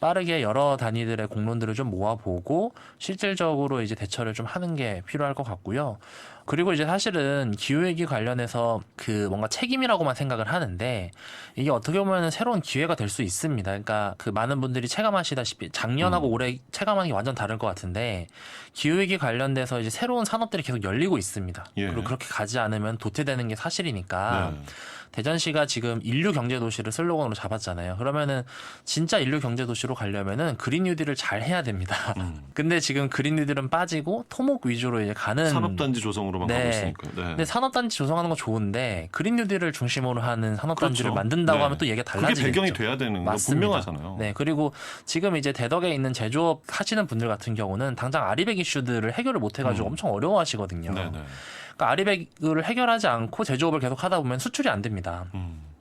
Speaker 5: 빠르게 여러 단위들의 공론들을 좀 모아보고 실질적으로 이제 대처를 좀 하는 게 필요할 것 같고요. 그리고 이제 사실은 기후위기 관련해서 그 뭔가 책임이라고만 생각을 하는데 이게 어떻게 보면 새로운 기회가 될 수 있습니다. 그러니까 그 많은 분들이 체감하시다시피 작년하고 올해 체감하는 게 완전 다를 것 같은데 기후위기 관련돼서 이제 새로운 산업들이 계속 열리고 있습니다.
Speaker 2: 예.
Speaker 5: 그리고 그렇게 가지 않으면 도태되는 게 사실이니까
Speaker 2: 네.
Speaker 5: 대전시가 지금 인류 경제 도시를 슬로건으로 잡았잖아요. 그러면은 진짜 인류 경제 도시로 가려면은 그린 뉴딜을 잘 해야 됩니다. 근데 지금 그린 뉴딜은 빠지고 토목 위주로 이제 가는
Speaker 2: 산업단지 조성으로만
Speaker 5: 네.
Speaker 2: 가고 있으니까요. 네.
Speaker 5: 근데 산업단지 조성하는 건 좋은데 그린 뉴딜을 중심으로 하는 산업단지를
Speaker 2: 그렇죠.
Speaker 5: 만든다고
Speaker 2: 네.
Speaker 5: 하면 또 얘기가 달라지겠죠.
Speaker 2: 그게 배경이 돼야 되는 거
Speaker 5: 맞습니다.
Speaker 2: 분명하잖아요.
Speaker 5: 네, 그리고 지금 이제 대덕에 있는 제조업 하시는 분들 같은 경우는 당장 아리백 이슈들을 해결을 못 해가지고 엄청 어려워하시거든요.
Speaker 2: 네네.
Speaker 5: 그러니까 아리백을 해결하지 않고 제조업을 계속 하다 보면 수출이 안 됩니다.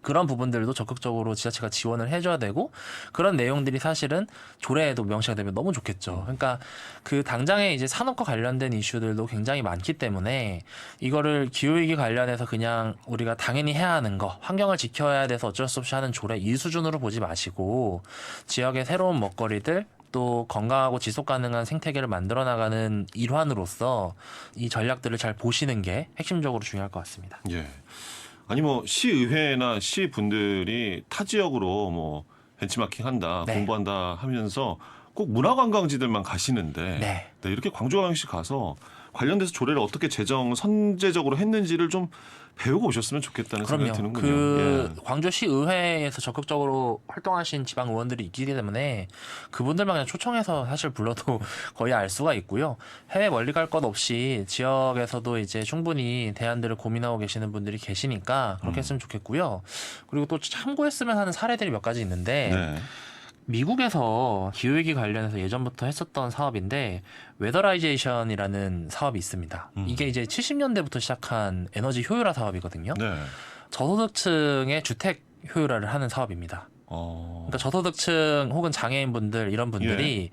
Speaker 5: 그런 부분들도 적극적으로 지자체가 지원을 해줘야 되고 그런 내용들이 사실은 조례에도 명시가 되면 너무 좋겠죠. 그러니까 그 당장에 이제 산업과 관련된 이슈들도 굉장히 많기 때문에 이거를 기후위기 관련해서 그냥 우리가 당연히 해야 하는 거, 환경을 지켜야 돼서 어쩔 수 없이 하는 조례 이 수준으로 보지 마시고 지역의 새로운 먹거리들 또 건강하고 지속 가능한 생태계를 만들어 나가는 일환으로서 이 전략들을 잘 보시는 게 핵심적으로 중요할 것 같습니다.
Speaker 2: 예. 아니 뭐 시의회나 시 분들이 타 지역으로 뭐 벤치마킹한다,
Speaker 5: 네.
Speaker 2: 공부한다 하면서 꼭 문화관광지들만 가시는데
Speaker 5: 네.
Speaker 2: 네, 이렇게 광주광역시 가서 관련돼서 조례를 어떻게 제정 선제적으로 했는지를 좀 배우고 오셨으면 좋겠다는 생각이
Speaker 5: 그럼요.
Speaker 2: 드는군요.
Speaker 5: 그
Speaker 2: 예.
Speaker 5: 광주시 의회에서 적극적으로 활동하신 지방 의원들이 있기 때문에 그분들만 그냥 초청해서 사실 불러도 거의 알 수가 있고요. 해외 멀리 갈 것 없이 지역에서도 이제 충분히 대안들을 고민하고 계시는 분들이 계시니까 그렇게 했으면 좋겠고요. 그리고 또 참고했으면 하는 사례들이 몇 가지 있는데
Speaker 2: 네.
Speaker 5: 미국에서 기후위기 관련해서 예전부터 했었던 사업인데 웨더라이제이션이라는 사업이 있습니다. 이게 이제 70년대부터 시작한 에너지 효율화 사업이거든요.
Speaker 2: 네.
Speaker 5: 저소득층의 주택 효율화를 하는 사업입니다. 그러니까 저소득층 혹은 장애인분들 이런 분들이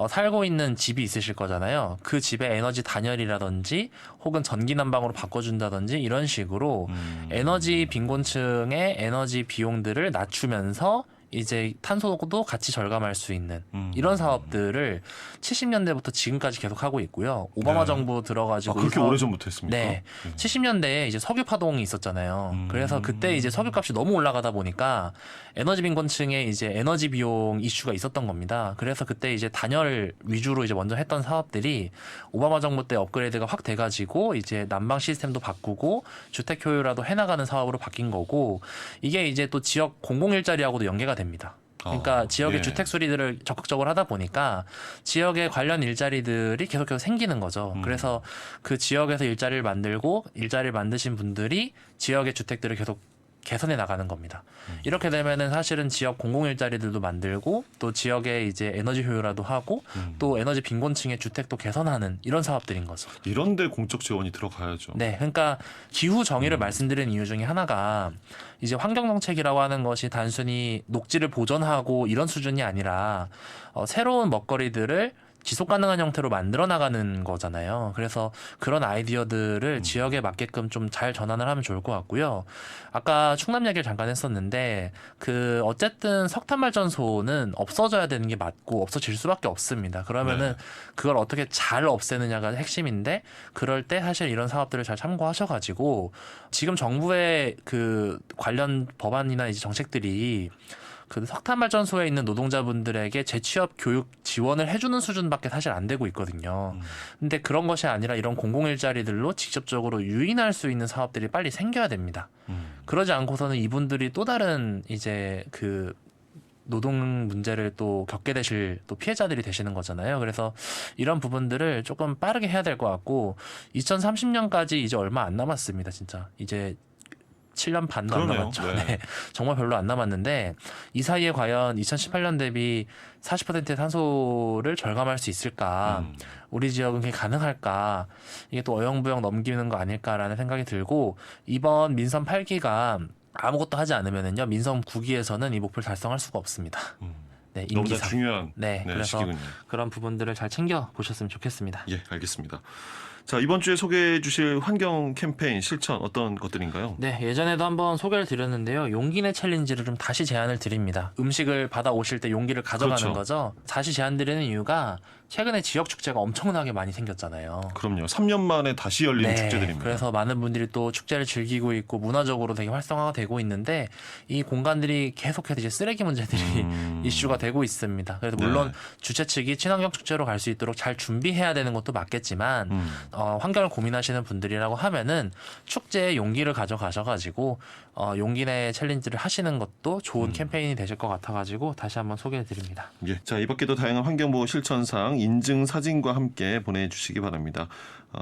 Speaker 5: 살고 있는 집이 있으실 거잖아요. 그 집의 에너지 단열이라든지 혹은 전기 난방으로 바꿔준다든지 이런 식으로 에너지 빈곤층의 에너지 비용들을 낮추면서 이제 탄소도 같이 절감할 수 있는 이런 사업들을 70년대부터 지금까지 계속 하고 있고요. 오바마
Speaker 2: 네.
Speaker 5: 정부 들어가지고
Speaker 2: 그렇게
Speaker 5: 이 사업-
Speaker 2: 오래전부터 했습니까?
Speaker 5: 네. 70년대에 이제 석유 파동이 있었잖아요. 그래서 그때 이제 석유 값이 너무 올라가다 보니까 에너지 빈곤층에 이제 에너지 비용 이슈가 있었던 겁니다. 그래서 그때 이제 단열 위주로 이제 먼저 했던 사업들이 오바마 정부 때 업그레이드가 확 돼가지고 이제 난방 시스템도 바꾸고 주택 효율화도 해나가는 사업으로 바뀐 거고 이게 이제 또 지역 공공일자리하고도 연계가 됩니다. 그러니까 지역의
Speaker 2: 예.
Speaker 5: 주택 수리들을 적극적으로 하다 보니까 지역의 관련 일자리들이 계속해서 생기는 거죠. 그래서 그 지역에서 일자리를 만들고 일자리를 만드신 분들이 지역의 주택들을 계속 개선해 나가는 겁니다. 이렇게 되면은 사실은 지역 공공일자리들도 만들고 또 지역의 이제 에너지 효율화도 하고 또 에너지 빈곤층의 주택도 개선하는 이런 사업들인 거죠.
Speaker 2: 이런데 공적 지원이 들어가야죠.
Speaker 5: 네, 그러니까 기후 정의를 말씀드리는 이유 중에 하나가 이제 환경 정책이라고 하는 것이 단순히 녹지를 보존하고 이런 수준이 아니라 새로운 먹거리들을 지속 가능한 형태로 만들어 나가는 거잖아요. 그래서 그런 아이디어들을 지역에 맞게끔 좀 잘 전환을 하면 좋을 것 같고요. 아까 충남 얘기를 잠깐 했었는데 어쨌든 석탄 발전소는 없어져야 되는 게 맞고 없어질 수밖에 없습니다. 그러면은 그걸 어떻게 잘 없애느냐가 핵심인데 그럴 때 사실 이런 사업들을 잘 참고하셔가지고 지금 정부의 그 관련 법안이나 이제 정책들이 그 석탄 발전소에 있는 노동자분들에게 재취업 교육 지원을 해주는 수준밖에 사실 안 되고 있거든요. 근데 그런 것이 아니라 이런 공공 일자리들로 직접적으로 유인할 수 있는 사업들이 빨리 생겨야 됩니다. 그러지 않고서는 이분들이 또 다른 이제 그 노동 문제를 또 겪게 되실 또 피해자들이 되시는 거잖아요. 그래서 이런 부분들을 조금 빠르게 해야 될 것 같고 2030년까지 이제 얼마 안 남았습니다. 진짜 이제 7년 반도 안 남았죠.
Speaker 2: 네.
Speaker 5: 네. 정말 별로 안 남았는데 이 사이에 과연 2018년 대비 40%의 탄소를 절감할 수 있을까? 우리 지역은 그게 가능할까? 이게 또 어영부영 넘기는 거 아닐까라는 생각이 들고 이번 민선 8기가 아무것도 하지 않으면은요 민선 9기에서는 이 목표를 달성할 수가 없습니다. 네,
Speaker 2: 너무나
Speaker 5: 임기상.
Speaker 2: 중요한
Speaker 5: 네, 그래서
Speaker 2: 시기군요.
Speaker 5: 그런 부분들을 잘 챙겨 보셨으면 좋겠습니다.
Speaker 2: 예, 알겠습니다. 자, 이번 주에 소개해 주실 환경 캠페인 실천 어떤 것들인가요?
Speaker 5: 네, 예전에도 한번 소개를 드렸는데요. 용기 내 챌린지를 좀 다시 제안을 드립니다. 음식을 받아 오실 때 용기를 가져가는
Speaker 2: 그렇죠.
Speaker 5: 거죠. 다시 제안 드리는 이유가 최근에 지역 축제가 엄청나게 많이 생겼잖아요.
Speaker 2: 그럼요. 3년 만에 다시 열리는
Speaker 5: 네,
Speaker 2: 축제들입니다.
Speaker 5: 그래서 많은 분들이 또 축제를 즐기고 있고 문화적으로 되게 활성화가 되고 있는데 이 공간들이 계속해서 이제 쓰레기 문제들이 이슈가 되고 있습니다. 그래서 물론
Speaker 2: 네.
Speaker 5: 주최 측이 친환경 축제로 갈 수 있도록 잘 준비해야 되는 것도 맞겠지만 환경을 고민하시는 분들이라고 하면은 축제에 용기를 가져가셔가지고 용기 내 챌린지를 하시는 것도 좋은 캠페인이 되실 것 같아가지고 다시 한번 소개해드립니다.
Speaker 2: 예, 자, 이 밖에도 다양한 환경보호 실천사항 인증 사진과 함께 보내주시기 바랍니다.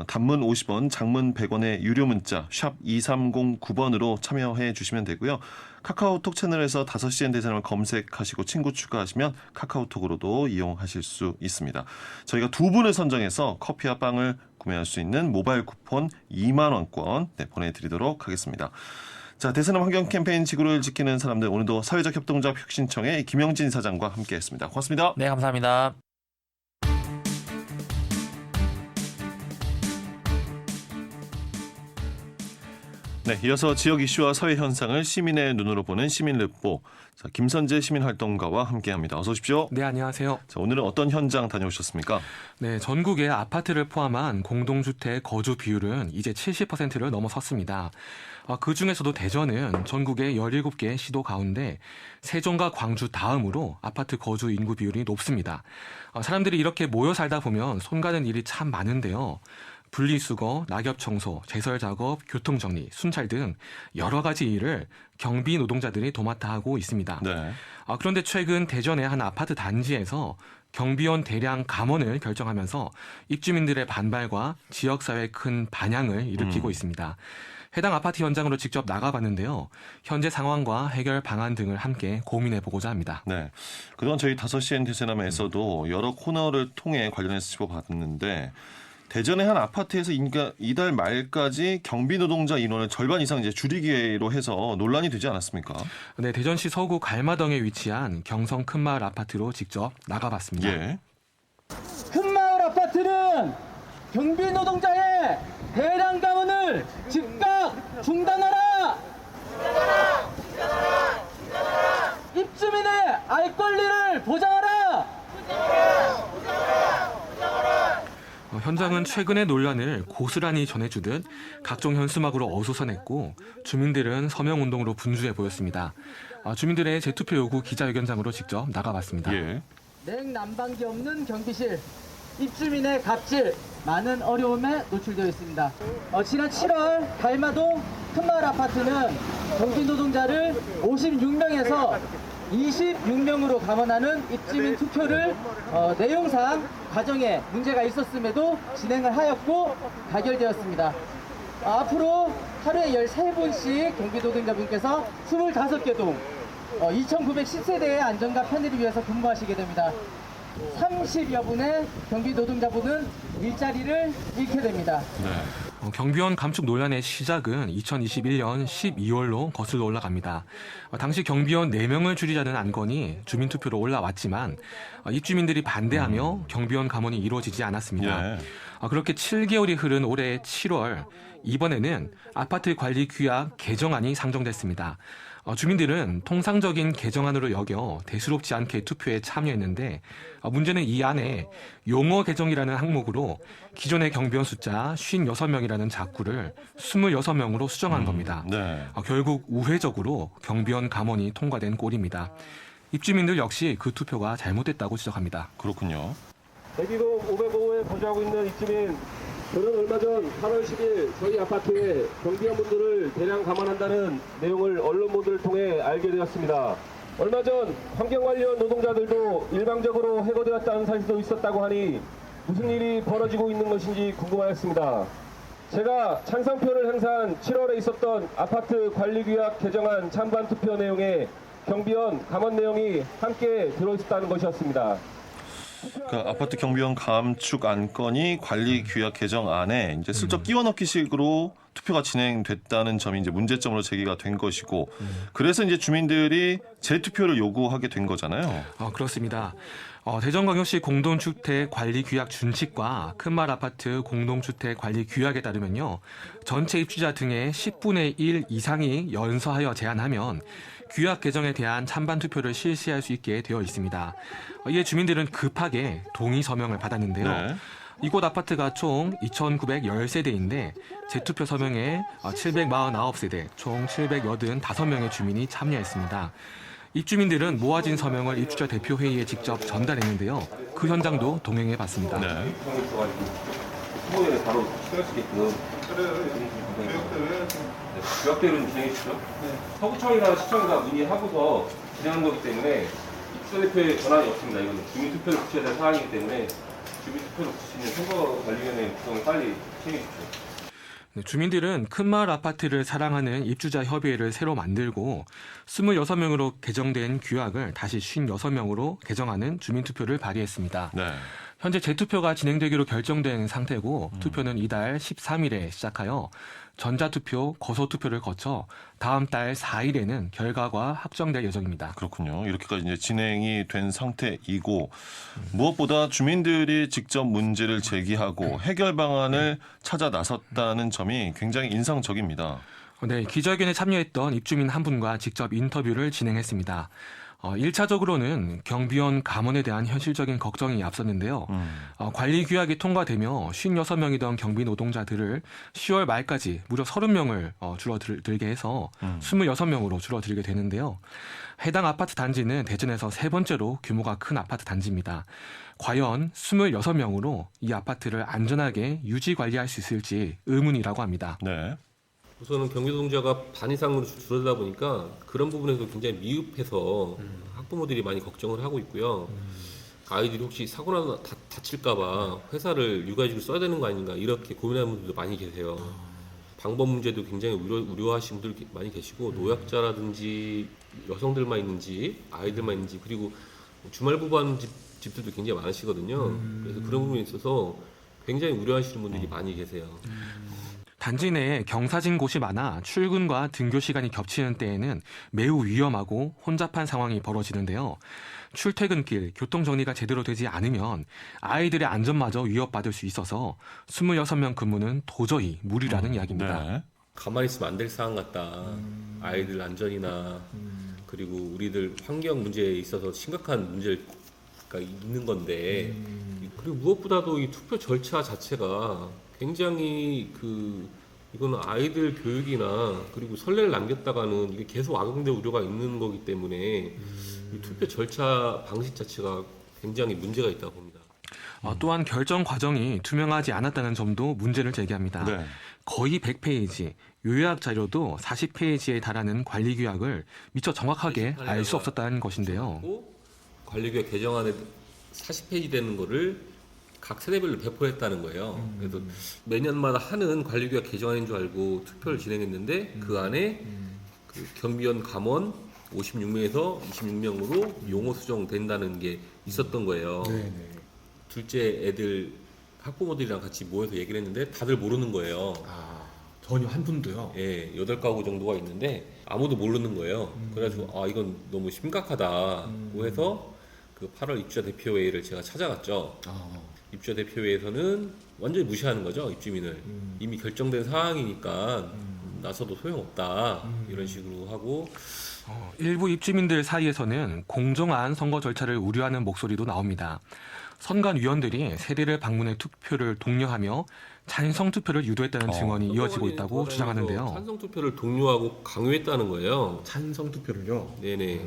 Speaker 2: 단문 50원, 장문 100원의 유료 문자 샵 2309번으로 참여해 주시면 되고요. 카카오톡 채널에서 5시엔 대세남을 검색하시고 친구 추가하시면 카카오톡으로도 이용하실 수 있습니다. 저희가 두 분을 선정해서 커피와 빵을 구매할 수 있는 모바일 쿠폰 2만 원권 보내드리도록 하겠습니다. 자, 대세남 환경 캠페인 지구를 지키는 사람들 오늘도 사회적 협동조합 혁신청의 김영진 사장과 함께했습니다. 고맙습니다.
Speaker 5: 네, 감사합니다.
Speaker 2: 네, 이어서 지역 이슈와 사회 현상을 시민의 눈으로 보는 시민르포. 자, 김선재 시민활동가와 함께합니다. 어서 오십시오.
Speaker 6: 네, 안녕하세요.
Speaker 2: 자, 오늘은 어떤 현장 다녀오셨습니까?
Speaker 6: 네, 전국의 아파트를 포함한 공동주택 거주 비율은 이제 70%를 넘어섰습니다. 그중에서도 대전은 전국의 17개 시도 가운데 세종과 광주 다음으로 아파트 거주 인구 비율이 높습니다. 사람들이 이렇게 모여 살다 보면 손 가는 일이 참 많은데요. 분리수거, 낙엽청소, 제설작업, 교통정리, 순찰 등 여러 가지 일을 경비 노동자들이 도맡아 하고 있습니다.
Speaker 2: 네.
Speaker 6: 그런데 최근 대전의 한 아파트 단지에서 경비원 대량 감원을 결정하면서 입주민들의 반발과 지역사회의 큰 반향을 일으키고 있습니다. 해당 아파트 현장으로 직접 나가봤는데요. 현재 상황과 해결 방안 등을 함께 고민해보고자 합니다.
Speaker 2: 네. 그동안 저희 5시엔 대세남에서도 여러 코너를 통해 관련해서 짚어봤는데 대전의 한 아파트에서 이달 말까지 경비 노동자 인원을 절반 이상 이제 줄이기로 해서 논란이 되지 않았습니까?
Speaker 6: 네, 대전시 서구 갈마덩에 위치한 경성 큰마을 아파트로 직접 나가봤습니다.
Speaker 2: 예.
Speaker 7: 큰마을 아파트는 경비 노동자의 대량 감원을 즉각 중단하라! 입주민의 알 권리를 보장하라!
Speaker 6: 현장은 최근의 논란을 고스란히 전해주듯 각종 현수막으로 어수선했고 주민들은 서명운동으로 분주해 보였습니다. 주민들의 재투표 요구 기자회견장으로 직접 나가봤습니다.
Speaker 2: 예.
Speaker 7: 냉난방기 없는 경비실, 입주민의 갑질, 많은 어려움에 노출되어 있습니다. 지난 7월 갈마동 큰마을 아파트는 경비 노동자를 56명에서 26명으로 감원하는 입주민 투표를 내용상 과정에 문제가 있었음에도 진행을 하였고 가결되었습니다. 앞으로 하루에 13분씩 경비노동자분께서 25개 동 2,910세대의 안전과 편의를 위해서 근무하시게 됩니다. 30여 분의 경비노동자분은 일자리를 잃게 됩니다.
Speaker 6: 경비원 감축 논란의 시작은 2021년 12월로 거슬러 올라갑니다. 당시 경비원 4명을 줄이자는 안건이 주민투표로 올라왔지만 입주민들이 반대하며 경비원 감원이 이루어지지 않았습니다.
Speaker 2: 예.
Speaker 6: 그렇게 7개월이 흐른 올해 7월, 이번에는 아파트 관리 규약 개정안이 상정됐습니다. 주민들은 통상적인 개정안으로 여겨 대수롭지 않게 투표에 참여했는데 문제는 이 안에 용어 개정이라는 항목으로 기존의 경비원 숫자 56명이라는 자꾸를 26명으로 수정한 겁니다.
Speaker 2: 네.
Speaker 6: 결국 우회적으로 경비원 감원이 통과된 꼴입니다. 입주민들 역시 그 투표가 잘못됐다고 지적합니다.
Speaker 2: 그렇군요.
Speaker 8: 대기동 505에 거주하고 있는 입주민, 저는 얼마 전 8월 10일 저희 아파트에 경비원분들을 대량 감원한다는 내용을 언론보도를 통해 알게 되었습니다. 얼마 전 환경관련 노동자들도 일방적으로 해고되었다는 사실도 있었다고 하니 무슨 일이 벌어지고 있는 것인지 궁금하였습니다. 제가 찬성표를 행사한 7월에 있었던 아파트 관리규약 개정안 찬반 투표 내용에 경비원 감원 내용이 함께 들어있었다는 것이었습니다.
Speaker 2: 그러니까 아파트 경비원 감축 안건이 관리 규약 개정안에 이제 슬쩍 끼워넣기식으로 투표가 진행됐다는 점이 이제 문제점으로 제기가 된 것이고, 그래서 이제 주민들이 재투표를 요구하게 된 거잖아요.
Speaker 6: 그렇습니다. 대전광역시 공동주택 관리 규약 준칙과 큰말 아파트 공동주택 관리 규약에 따르면요, 전체 입주자 등의 10분의 1 이상이 연서하여 제안하면 규약 개정에 대한 찬반 투표를 실시할 수 있게 되어 있습니다. 이에 주민들은 급하게 동의 서명을 받았는데요.
Speaker 2: 네.
Speaker 6: 이곳 아파트가 총 2,910세대인데 재투표 서명에 749세대, 총 785명의 주민이 참여했습니다. 입주민들은 모아진 서명을 입주자 대표회의에 직접 전달했는데요. 그 현장도 동행해 봤습니다.
Speaker 2: 네.
Speaker 8: 바로 수행할 수 있게끔 규약대로는 진행해 주시죠. 서구청이나 시청이나 문의하고서 진행한 거기 때문에 입주자 대표의 전환이 없습니다. 이건 주민투표를 붙여야 될 사안이기 때문에 주민투표를 붙이는 선거관리위원회 구성을 빨리 시행해 주십시오.
Speaker 6: 주민들은 큰마을 아파트를 사랑하는 입주자 협의회를 새로 만들고 26명으로 개정된 규약을 다시 56명으로 개정하는 주민투표를 발의했습니다.
Speaker 2: 네.
Speaker 6: 현재 재투표가 진행되기로 결정된 상태고 투표는 이달 13일에 시작하여 전자투표, 거소투표를 거쳐 다음 달 4일에는 결과가 확정될 예정입니다.
Speaker 2: 그렇군요. 이렇게까지 이제 진행이 된 상태이고, 무엇보다 주민들이 직접 문제를 제기하고 해결 방안을 찾아 나섰다는 점이 굉장히 인상적입니다.
Speaker 6: 네, 기자회견에 참여했던 입주민 한 분과 직접 인터뷰를 진행했습니다. 1차적으로는 경비원 감원에 대한 현실적인 걱정이 앞섰는데요. 관리 규약이 통과되며 56명이던 경비 노동자들을 10월 말까지 무려 30명을 줄어들게 해서 26명으로 줄어들게 되는데요. 해당 아파트 단지는 대전에서 세 번째로 규모가 큰 아파트 단지입니다. 과연 26명으로 이 아파트를 안전하게 유지 관리할 수 있을지 의문이라고 합니다.
Speaker 2: 네.
Speaker 9: 우선은 경비노동자가 반 이상으로 줄어들다 보니까 그런 부분에서 굉장히 미흡해서 학부모들이 많이 걱정을 하고 있고요. 아이들이 혹시 사고나 다칠까봐 회사를 육아휴직을 써야 되는 거 아닌가 이렇게 고민하는 분들도 많이 계세요. 방법 문제도 굉장히 우려하시는 분들 많이 계시고, 노약자라든지 여성들만 있는지 아이들만 있는지, 그리고 주말 부부하는 집들도 굉장히 많으시거든요. 그래서 그런 부분에 있어서 굉장히 우려하시는 분들이 많이 계세요.
Speaker 6: 단지 내에 경사진 곳이 많아 출근과 등교 시간이 겹치는 때에는 매우 위험하고 혼잡한 상황이 벌어지는데요. 출퇴근길, 교통정리가 제대로 되지 않으면 아이들의 안전마저 위협받을 수 있어서 26명 근무는 도저히 무리라는 이야기입니다.
Speaker 2: 네.
Speaker 9: 가만히 있으면 안 될 상황 같다. 아이들 안전이나 그리고 우리들 환경 문제에 있어서 심각한 문제가 있는 건데, 그리고 무엇보다도 이 투표 절차 자체가 굉장히 이거는 아이들 교육이나 그리고 선례를 남겼다가는 이게 계속 악용될 우려가 있는 거기 때문에 이 투표 절차 방식 자체가 굉장히 문제가 있다고 봅니다.
Speaker 6: 또한 결정 과정이 투명하지 않았다는 점도 문제를 제기합니다.
Speaker 2: 네.
Speaker 6: 거의 100페이지, 요약 자료도 40페이지에 달하는 관리 규약을 미처 정확하게 알 수 없었다는 것인데요.
Speaker 9: 관리규약 개정안에 40페이지 되는 거를 각 세대별로 배포했다는 거예요. 그래서 매년마다 하는 관리규약 개정안인 줄 알고 투표를 진행했는데 그 안에 그 경비원 감원 56명에서 26명으로 용어 수정된다는 게 있었던 거예요. 둘째 애들 학부모들이랑 같이 모여서 얘기를 했는데 다들 모르는 거예요.
Speaker 6: 전혀 한 분도요.
Speaker 9: 예, 8가구 정도가 있는데 아무도 모르는 거예요. 그래가지고 이건 너무 심각하다고 해서 그 8월 입주자 대표회의를 제가 찾아갔죠. 입주자 대표회에서는 완전히 무시하는 거죠, 입주민을. 이미 결정된 상황이니까 나서도 소용없다 이런 식으로 하고.
Speaker 6: 일부 입주민들 사이에서는 공정한 선거 절차를 우려하는 목소리도 나옵니다. 선관위원들이 세대를 방문해 투표를 독려하며 찬성 투표를 유도했다는 증언이 이어지고 있다고 주장하는데요.
Speaker 9: 찬성 투표를 독려하고 강요했다는 거예요.
Speaker 10: 찬성 투표를요?
Speaker 9: 네네.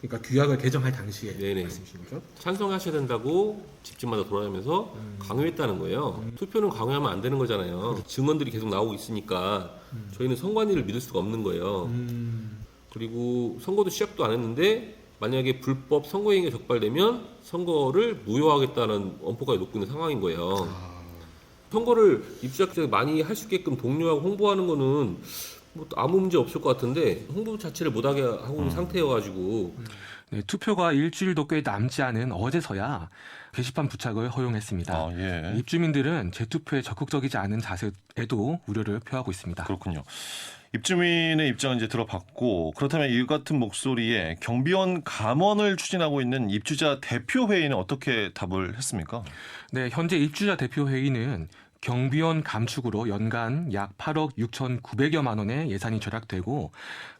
Speaker 10: 그러니까 규약을 개정할 당시에
Speaker 9: 네네.
Speaker 10: 말씀이신 거죠?
Speaker 9: 찬성하셔야 된다고 집집마다 돌아다니면서 강요했다는 거예요. 투표는 강요하면 안 되는 거잖아요. 증언들이 계속 나오고 있으니까 저희는 선관위를 믿을 수가 없는 거예요. 그리고 선거도 시작도 안 했는데 만약에 불법 선거행위가 적발되면 선거를 무효하겠다는 엄포까지 놓고 있는 상황인 거예요. 선거를 입주자들이 많이 할 수 있게끔 독려하고 홍보하는 거는 뭐 아무 문제 없을 것 같은데 홍보 자체를 못하게 하고 있는 상태여가지고.
Speaker 6: 네, 투표가 일주일도 꽤 남지 않은 어제서야 게시판 부착을 허용했습니다.
Speaker 2: 예.
Speaker 6: 입주민들은 재투표에 적극적이지 않은 자세에도 우려를 표하고 있습니다.
Speaker 2: 그렇군요. 입주민의 입장은 이제 들어봤고, 그렇다면 이 같은 목소리에 경비원 감원을 추진하고 있는 입주자 대표회의는 어떻게 답을 했습니까?
Speaker 6: 네, 현재 입주자 대표회의는 경비원 감축으로 연간 약 8억 6,900여만 원의 예산이 절약되고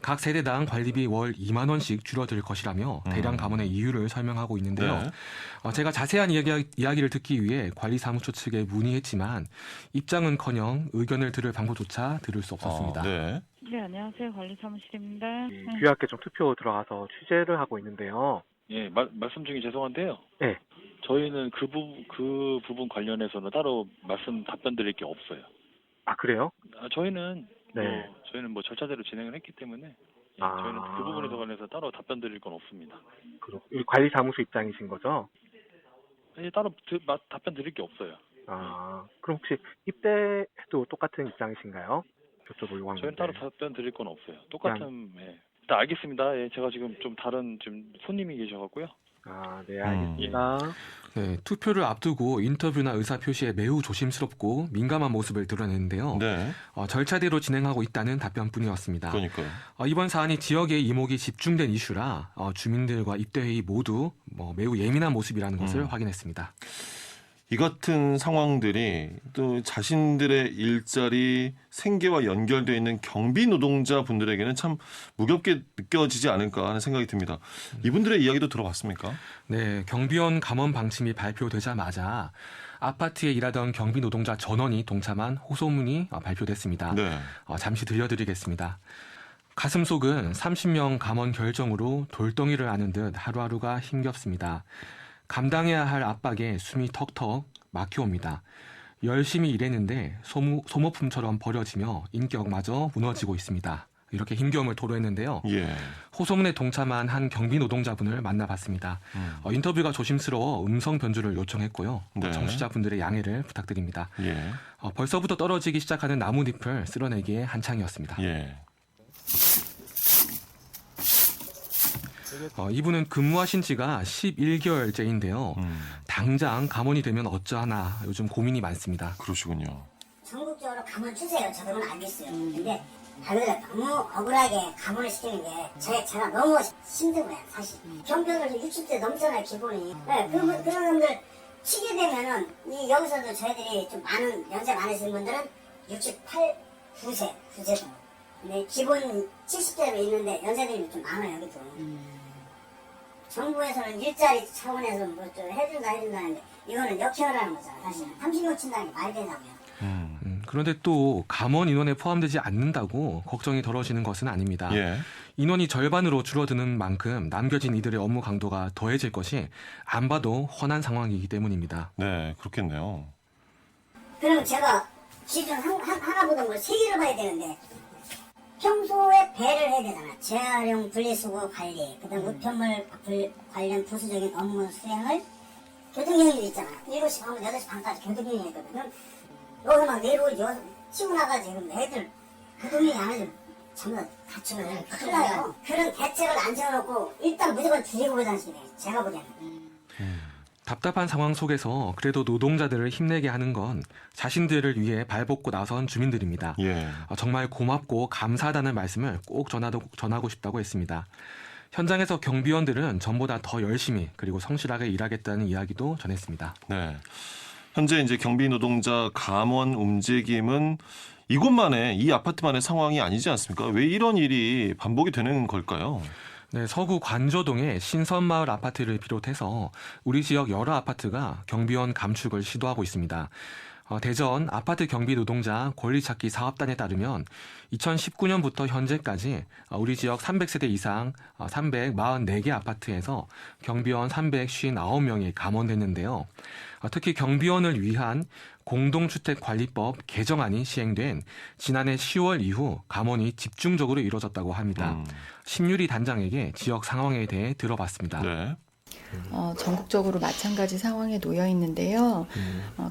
Speaker 6: 각 세대당 관리비 월 2만 원씩 줄어들 것이라며 대량 감원의 이유를 설명하고 있는데요.
Speaker 2: 네.
Speaker 6: 제가 자세한 이야기를 듣기 위해 관리사무처 측에 문의했지만 입장은커녕 의견을 들을 방법조차 들을 수 없었습니다.
Speaker 2: 네.
Speaker 11: 네, 안녕하세요. 관리사무실입니다.
Speaker 12: 규약 개정 투표 들어가서 취재를 하고 있는데요.
Speaker 13: 예, 말씀 중에 죄송한데요.
Speaker 12: 네.
Speaker 13: 저희는 그 부분 관련해서는 따로 답변 드릴 게 없어요.
Speaker 12: 아, 그래요?
Speaker 13: 저희는
Speaker 12: 네.
Speaker 13: 저희는 전차대로 진행을 했기 때문에 저희는 그 부분에 관해서 따로 답변 드릴 건 없습니다.
Speaker 12: 관리사무소 입장이신 거죠?
Speaker 13: 따로 답변 드릴 게 없어요.
Speaker 12: 그럼 혹시 입대도 똑같은 입장이신가요? 저쪽으로 요구한
Speaker 13: 저희는
Speaker 12: 건데.
Speaker 13: 따로 답변 드릴 건 없어요. 똑같은. 일단 알겠습니다. 제가 지금 좀 다른 손님이 계셔갖고요.
Speaker 12: 네, 알겠습니다.
Speaker 6: 네, 투표를 앞두고 인터뷰나 의사표시에 매우 조심스럽고 민감한 모습을 드러냈는데요.
Speaker 2: 네.
Speaker 6: 절차대로 진행하고 있다는 답변뿐이었습니다.
Speaker 2: 그러니까요.
Speaker 6: 이번 사안이 지역의 이목이 집중된 이슈라 주민들과 입대회의 모두 매우 예민한 모습이라는 것을 확인했습니다.
Speaker 2: 이 같은 상황들이 또 자신들의 일자리, 생계와 연결되어 있는 경비 노동자분들에게는 참 무겁게 느껴지지 않을까 하는 생각이 듭니다. 이분들의 이야기도 들어봤습니까?
Speaker 6: 네, 경비원 감원 방침이 발표되자마자 아파트에 일하던 경비 노동자 전원이 동참한 호소문이 발표됐습니다.
Speaker 2: 네.
Speaker 6: 잠시 들려드리겠습니다. 가슴속은 30명 감원 결정으로 돌덩이를 아는 듯 하루하루가 힘겹습니다. 감당해야 할 압박에 숨이 턱턱 막혀옵니다. 열심히 일했는데 소모품처럼 버려지며 인격마저 무너지고 있습니다. 이렇게 힘겨움을 토로했는데요.
Speaker 2: 예.
Speaker 6: 호소문에 동참한 한 경비 노동자분을 만나봤습니다. 인터뷰가 조심스러워 음성 변조를 요청했고요.
Speaker 2: 네.
Speaker 6: 청취자분들의 양해를 부탁드립니다.
Speaker 2: 예.
Speaker 6: 벌써부터 떨어지기 시작하는 나뭇잎을 쓸어내기에 한창이었습니다.
Speaker 2: 예.
Speaker 6: 이분은 근무하신 지가 11개월째인데요. 당장 감원이 되면 어쩌하나 요즘 고민이 많습니다.
Speaker 2: 그러시군요.
Speaker 14: 전국적으로 감원 주세요. 저도 알겠어요. 근데 다들 너무 억울하게 감원을 시키는 게 제가 너무 힘들어요. 사실 경비원을 60대 넘잖아요. 기본이. 네, 그런 분들 치게 되면은 여기서도 저희들이 좀 연세 많으신 분들은 68, 9세도. 근데 기본 70대로 있는데 연세들이 좀 많아요. 여기도. 정부에서는 일자리 차원에서 뭐 좀 해준다는데 이거는 역행을 거잖아요. 사실은 30명 친다는 게 말이 되냐고요.
Speaker 6: 그런데 또 감원 인원에 포함되지 않는다고 걱정이 덜어지는 것은 아닙니다.
Speaker 2: 예.
Speaker 6: 인원이 절반으로 줄어드는 만큼 남겨진 이들의 업무 강도가 더해질 것이 안 봐도 훤한 상황이기 때문입니다.
Speaker 2: 네, 그렇겠네요.
Speaker 14: 그럼 제가 기준 하나보다 뭐 3개를 봐야 되는데 평소에 배를 해야 되잖아. 재활용 분리수거 관리, 그다음 우편물 관련 부수적인 업무 수행을 교통경위도 있잖아요. 7시 반부터 8시 반까지 교통경위 있거든. 그럼 여기서 막 내려오지. 치고 나가지. 그럼 애들 교통경위 안 해주면 전부 다 다치면 큰일 나요. 그런 대책을 안 세워놓고 일단 무조건 줄이고 그러지 제가 보기에는.
Speaker 6: 답답한 상황 속에서 그래도 노동자들을 힘내게 하는 건 자신들을 위해 발벗고 나선 주민들입니다.
Speaker 2: 예.
Speaker 6: 정말 고맙고 감사하다는 말씀을 꼭 전하고 싶다고 했습니다. 현장에서 경비원들은 전보다 더 열심히 그리고 성실하게 일하겠다는 이야기도 전했습니다.
Speaker 2: 네. 현재 이제 경비 노동자 감원 움직임은 이곳만의 이 아파트만의 상황이 아니지 않습니까? 왜 이런 일이 반복이 되는 걸까요?
Speaker 6: 네, 서구 관저동의 신선마을 아파트를 비롯해서 우리 지역 여러 아파트가 경비원 감축을 시도하고 있습니다. 대전 아파트 경비 노동자 권리찾기 사업단에 따르면 2019년부터 현재까지 우리 지역 300세대 이상 344개 아파트에서 경비원 359명이 감원됐는데요. 특히 경비원을 위한 공동주택관리법 개정안이 시행된 지난해 10월 이후 감원이 집중적으로 이루어졌다고 합니다. 심유리 단장에게 지역 상황에 대해 들어봤습니다.
Speaker 2: 네.
Speaker 15: 전국적으로 마찬가지 상황에 놓여 있는데요.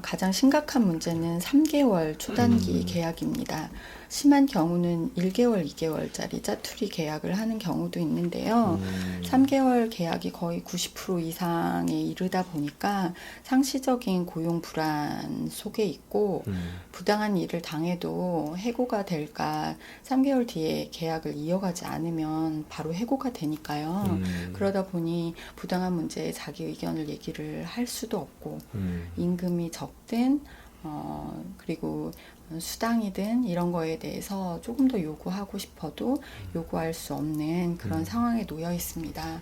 Speaker 15: 가장 심각한 문제는 3개월 초단기 계약입니다. 심한 경우는 1개월, 2개월짜리 짜투리 계약을 하는 경우도 있는데요. 3개월 계약이 거의 90% 이상에 이르다 보니까 상시적인 고용 불안 속에 있고 부당한 일을 당해도 해고가 될까 3개월 뒤에 계약을 이어가지 않으면 바로 해고가 되니까요. 그러다 보니 부당한 문제에 자기 의견을 얘기를 할 수도 없고 임금이 적든 그리고 수당이든 이런 거에 대해서 조금 더 요구하고 싶어도 요구할 수 없는 그런 상황에 놓여 있습니다.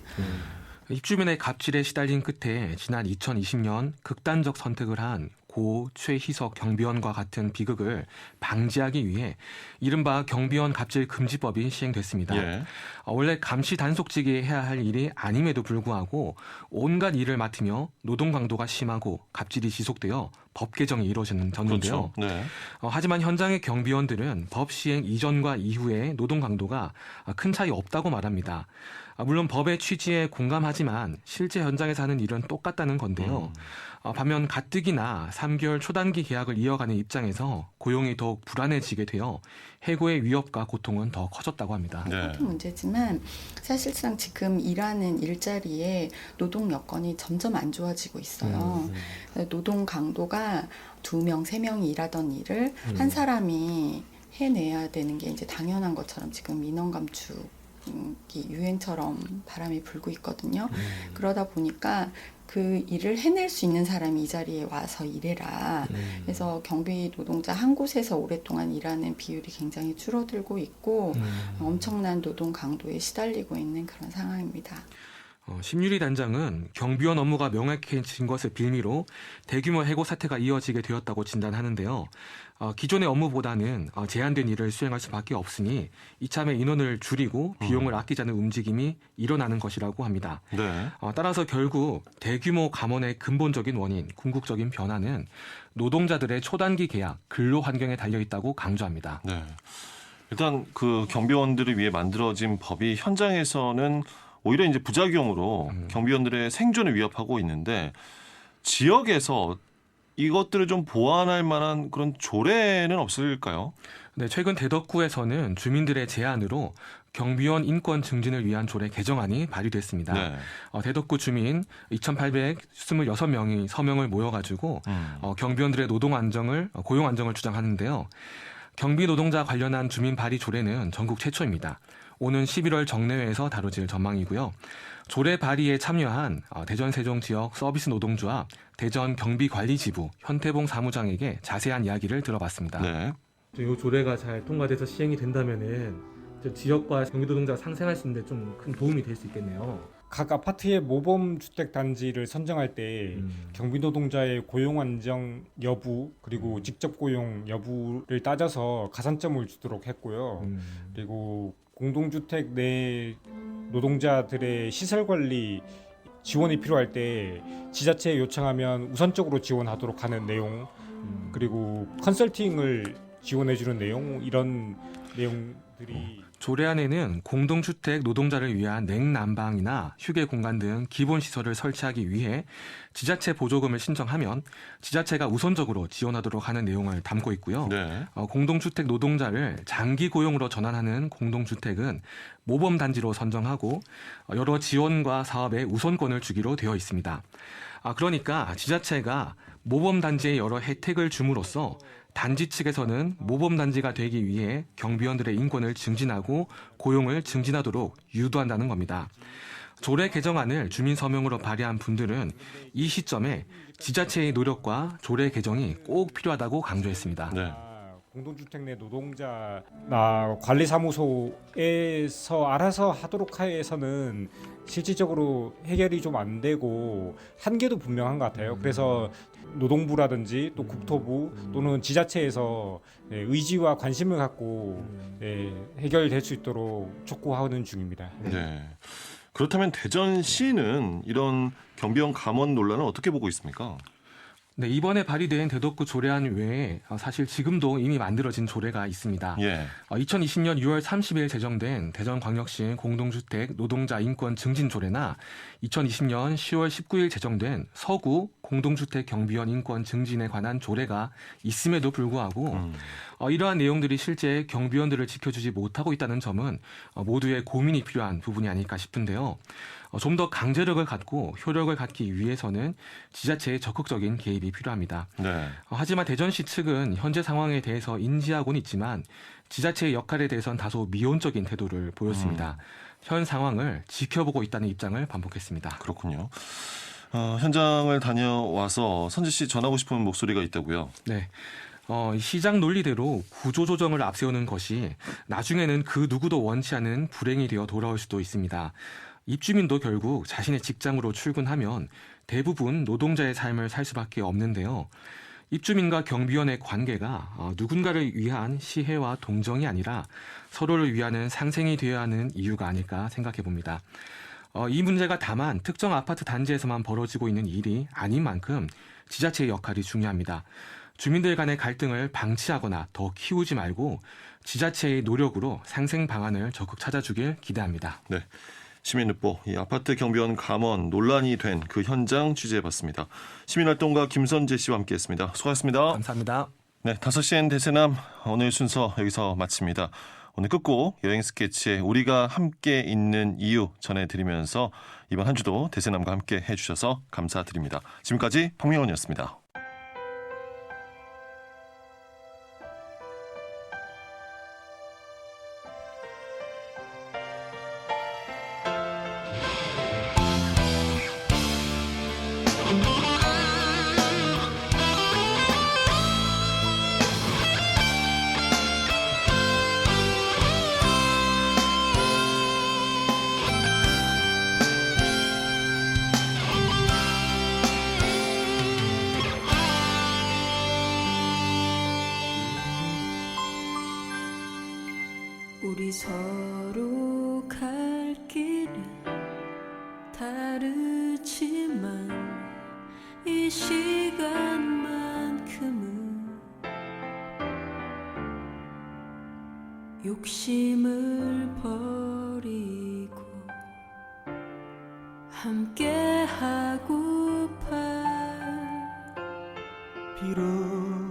Speaker 6: 입주민의 갑질에 시달린 끝에 지난 2020년 극단적 선택을 한 고 최희석 경비원과 같은 비극을 방지하기 위해 이른바 경비원 갑질 금지법이 시행됐습니다.
Speaker 2: 예.
Speaker 6: 원래 감시 단속직이 해야 할 일이 아님에도 불구하고 온갖 일을 맡으며 노동 강도가 심하고 갑질이 지속되어 법 개정이 이루어졌는데요.
Speaker 2: 그렇죠. 네.
Speaker 6: 하지만 현장의 경비원들은 법 시행 이전과 이후의 노동 강도가 큰 차이 없다고 말합니다. 물론 법의 취지에 공감하지만 실제 현장에서 하는 일은 똑같다는 건데요. 반면 가뜩이나 3개월 초단기 계약을 이어가는 입장에서 고용이 더욱 불안해지게 되어 해고의 위협과 고통은 더 커졌다고 합니다.
Speaker 2: 네.
Speaker 15: 큰 문제지만 사실상 지금 일하는 일자리에 노동 여건이 점점 안 좋아지고 있어요. 노동 강도가 2명, 3명이 일하던 일을 한 사람이 해내야 되는 게 이제 당연한 것처럼 지금 민원 감축이 유행처럼 바람이 불고 있거든요. 그러다 보니까 그 일을 해낼 수 있는 사람이 이 자리에 와서 일해라. 그래서 경비 노동자 한 곳에서 오랫동안 일하는 비율이 굉장히 줄어들고 있고 엄청난 노동 강도에 시달리고 있는 그런 상황입니다.
Speaker 6: 심유리 단장은 경비원 업무가 명확해진 것을 빌미로 대규모 해고 사태가 이어지게 되었다고 진단하는데요. 기존의 업무보다는 제한된 일을 수행할 수밖에 없으니 이참에 인원을 줄이고 비용을 아끼자는 움직임이 일어나는 것이라고 합니다.
Speaker 2: 네.
Speaker 6: 따라서 결국 대규모 감원의 근본적인 원인, 궁극적인 변화는 노동자들의 초단기 계약, 근로 환경에 달려 있다고 강조합니다.
Speaker 2: 네. 일단 그 경비원들을 위해 만들어진 법이 현장에서는 오히려 이제 부작용으로 경비원들의 생존을 위협하고 있는데 지역에서 이것들을 좀 보완할 만한 그런 조례는 없을까요?
Speaker 6: 네, 최근 대덕구에서는 주민들의 제안으로 경비원 인권 증진을 위한 조례 개정안이 발의됐습니다.
Speaker 2: 네.
Speaker 6: 대덕구 주민 2,826명이 서명을 모여가지고 경비원들의 노동 안정을, 고용 안정을 주장하는데요. 경비 노동자 관련한 주민 발의 조례는 전국 최초입니다. 오는 11월 정례회에서 다뤄질 전망이고요. 조례 발의에 참여한 대전 세종 지역 서비스 노동조합 대전 경비관리지부 현태봉 사무장에게 자세한 이야기를 들어봤습니다.
Speaker 2: 네.
Speaker 10: 이 조례가 잘 통과돼서 시행이 된다면은 지역과 경기노동자가 상생할 수 있는데 좀 큰 도움이 될 수 있겠네요.
Speaker 16: 각 아파트의 모범 주택 단지를 선정할 때 경비노동자의 고용 안정 여부 그리고 직접 고용 여부를 따져서 가산점을 주도록 했고요. 그리고 공동주택 내 노동자들의 시설 관리 지원이 필요할 때 지자체에 요청하면 우선적으로 지원하도록 하는 내용, 그리고 컨설팅을 지원해주는 내용, 이런 내용들이
Speaker 6: 조례 안에는 공동주택 노동자를 위한 냉난방이나 휴게 공간 등 기본 시설을 설치하기 위해 지자체 보조금을 신청하면 지자체가 우선적으로 지원하도록 하는 내용을 담고 있고요.
Speaker 2: 네.
Speaker 6: 공동주택 노동자를 장기 고용으로 전환하는 공동주택은 모범단지로 선정하고 여러 지원과 사업에 우선권을 주기로 되어 있습니다. 그러니까 지자체가 모범단지에 여러 혜택을 줌으로써 단지 측에서는 모범단지가 되기 위해 경비원들의 인권을 증진하고 고용을 증진하도록 유도한다는 겁니다. 조례 개정안을 주민서명으로 발의한 분들은 이 시점에 지자체의 노력과 조례 개정이 꼭 필요하다고 강조했습니다.
Speaker 2: 네.
Speaker 16: 공동주택 내 노동자나 관리사무소에서 알아서 하도록 해서는 실질적으로 해결이 좀 안 되고 한계도 분명한 것 같아요. 그래서 노동부라든지 또 국토부 또는 지자체에서 의지와 관심을 갖고 해결될 수 있도록 촉구하는 중입니다.
Speaker 2: 네. 그렇다면 대전시는 이런 경비원 감원 논란을 어떻게 보고 있습니까?
Speaker 6: 네, 이번에 발의된 대덕구 조례안 외에 사실 지금도 이미 만들어진 조례가 있습니다.
Speaker 2: 예.
Speaker 6: 2020년 6월 30일 제정된 대전광역시 공동주택 노동자 인권 증진 조례나 2020년 10월 19일 제정된 서구 공동주택 경비원 인권 증진에 관한 조례가 있음에도 불구하고 이러한 내용들이 실제 경비원들을 지켜주지 못하고 있다는 점은 모두의 고민이 필요한 부분이 아닐까 싶은데요. 좀 더 강제력을 갖고 효력을 갖기 위해서는 지자체의 적극적인 개입이 필요합니다.
Speaker 2: 네.
Speaker 6: 하지만 대전시 측은 현재 상황에 대해서 인지하고는 있지만 지자체의 역할에 대해서는 다소 미온적인 태도를 보였습니다. 현 상황을 지켜보고 있다는 입장을 반복했습니다.
Speaker 2: 그렇군요. 현장을 다녀와서 선지 씨 전하고 싶은 목소리가 있다고요?
Speaker 6: 네. 시장 논리대로 구조조정을 앞세우는 것이 나중에는 그 누구도 원치 않은 불행이 되어 돌아올 수도 있습니다. 입주민도 결국 자신의 직장으로 출근하면 대부분 노동자의 삶을 살 수밖에 없는데요. 입주민과 경비원의 관계가 누군가를 위한 시혜와 동정이 아니라 서로를 위하는 상생이 되어야 하는 이유가 아닐까 생각해 봅니다. 이 문제가 다만 특정 아파트 단지에서만 벌어지고 있는 일이 아닌 만큼 지자체의 역할이 중요합니다. 주민들 간의 갈등을 방치하거나 더 키우지 말고 지자체의 노력으로 상생 방안을 적극 찾아주길 기대합니다.
Speaker 2: 네. 시민일보 이 아파트 경비원 감원 논란이 된 그 현장 취재해봤습니다. 시민활동가 김선재 씨와 함께했습니다. 수고하셨습니다.
Speaker 6: 감사합니다.
Speaker 2: 네, 5시엔 대세남 오늘 순서 여기서 마칩니다. 오늘 끝곡 여행 스케치에 우리가 함께 있는 이유 전해드리면서 이번 한 주도 대세남과 함께 해주셔서 감사드립니다. 지금까지 박명원이었습니다.
Speaker 17: 우리 서로 갈 길은 다르지만 이 시간만큼은 욕심을 버리고 함께 하고파.
Speaker 18: 비록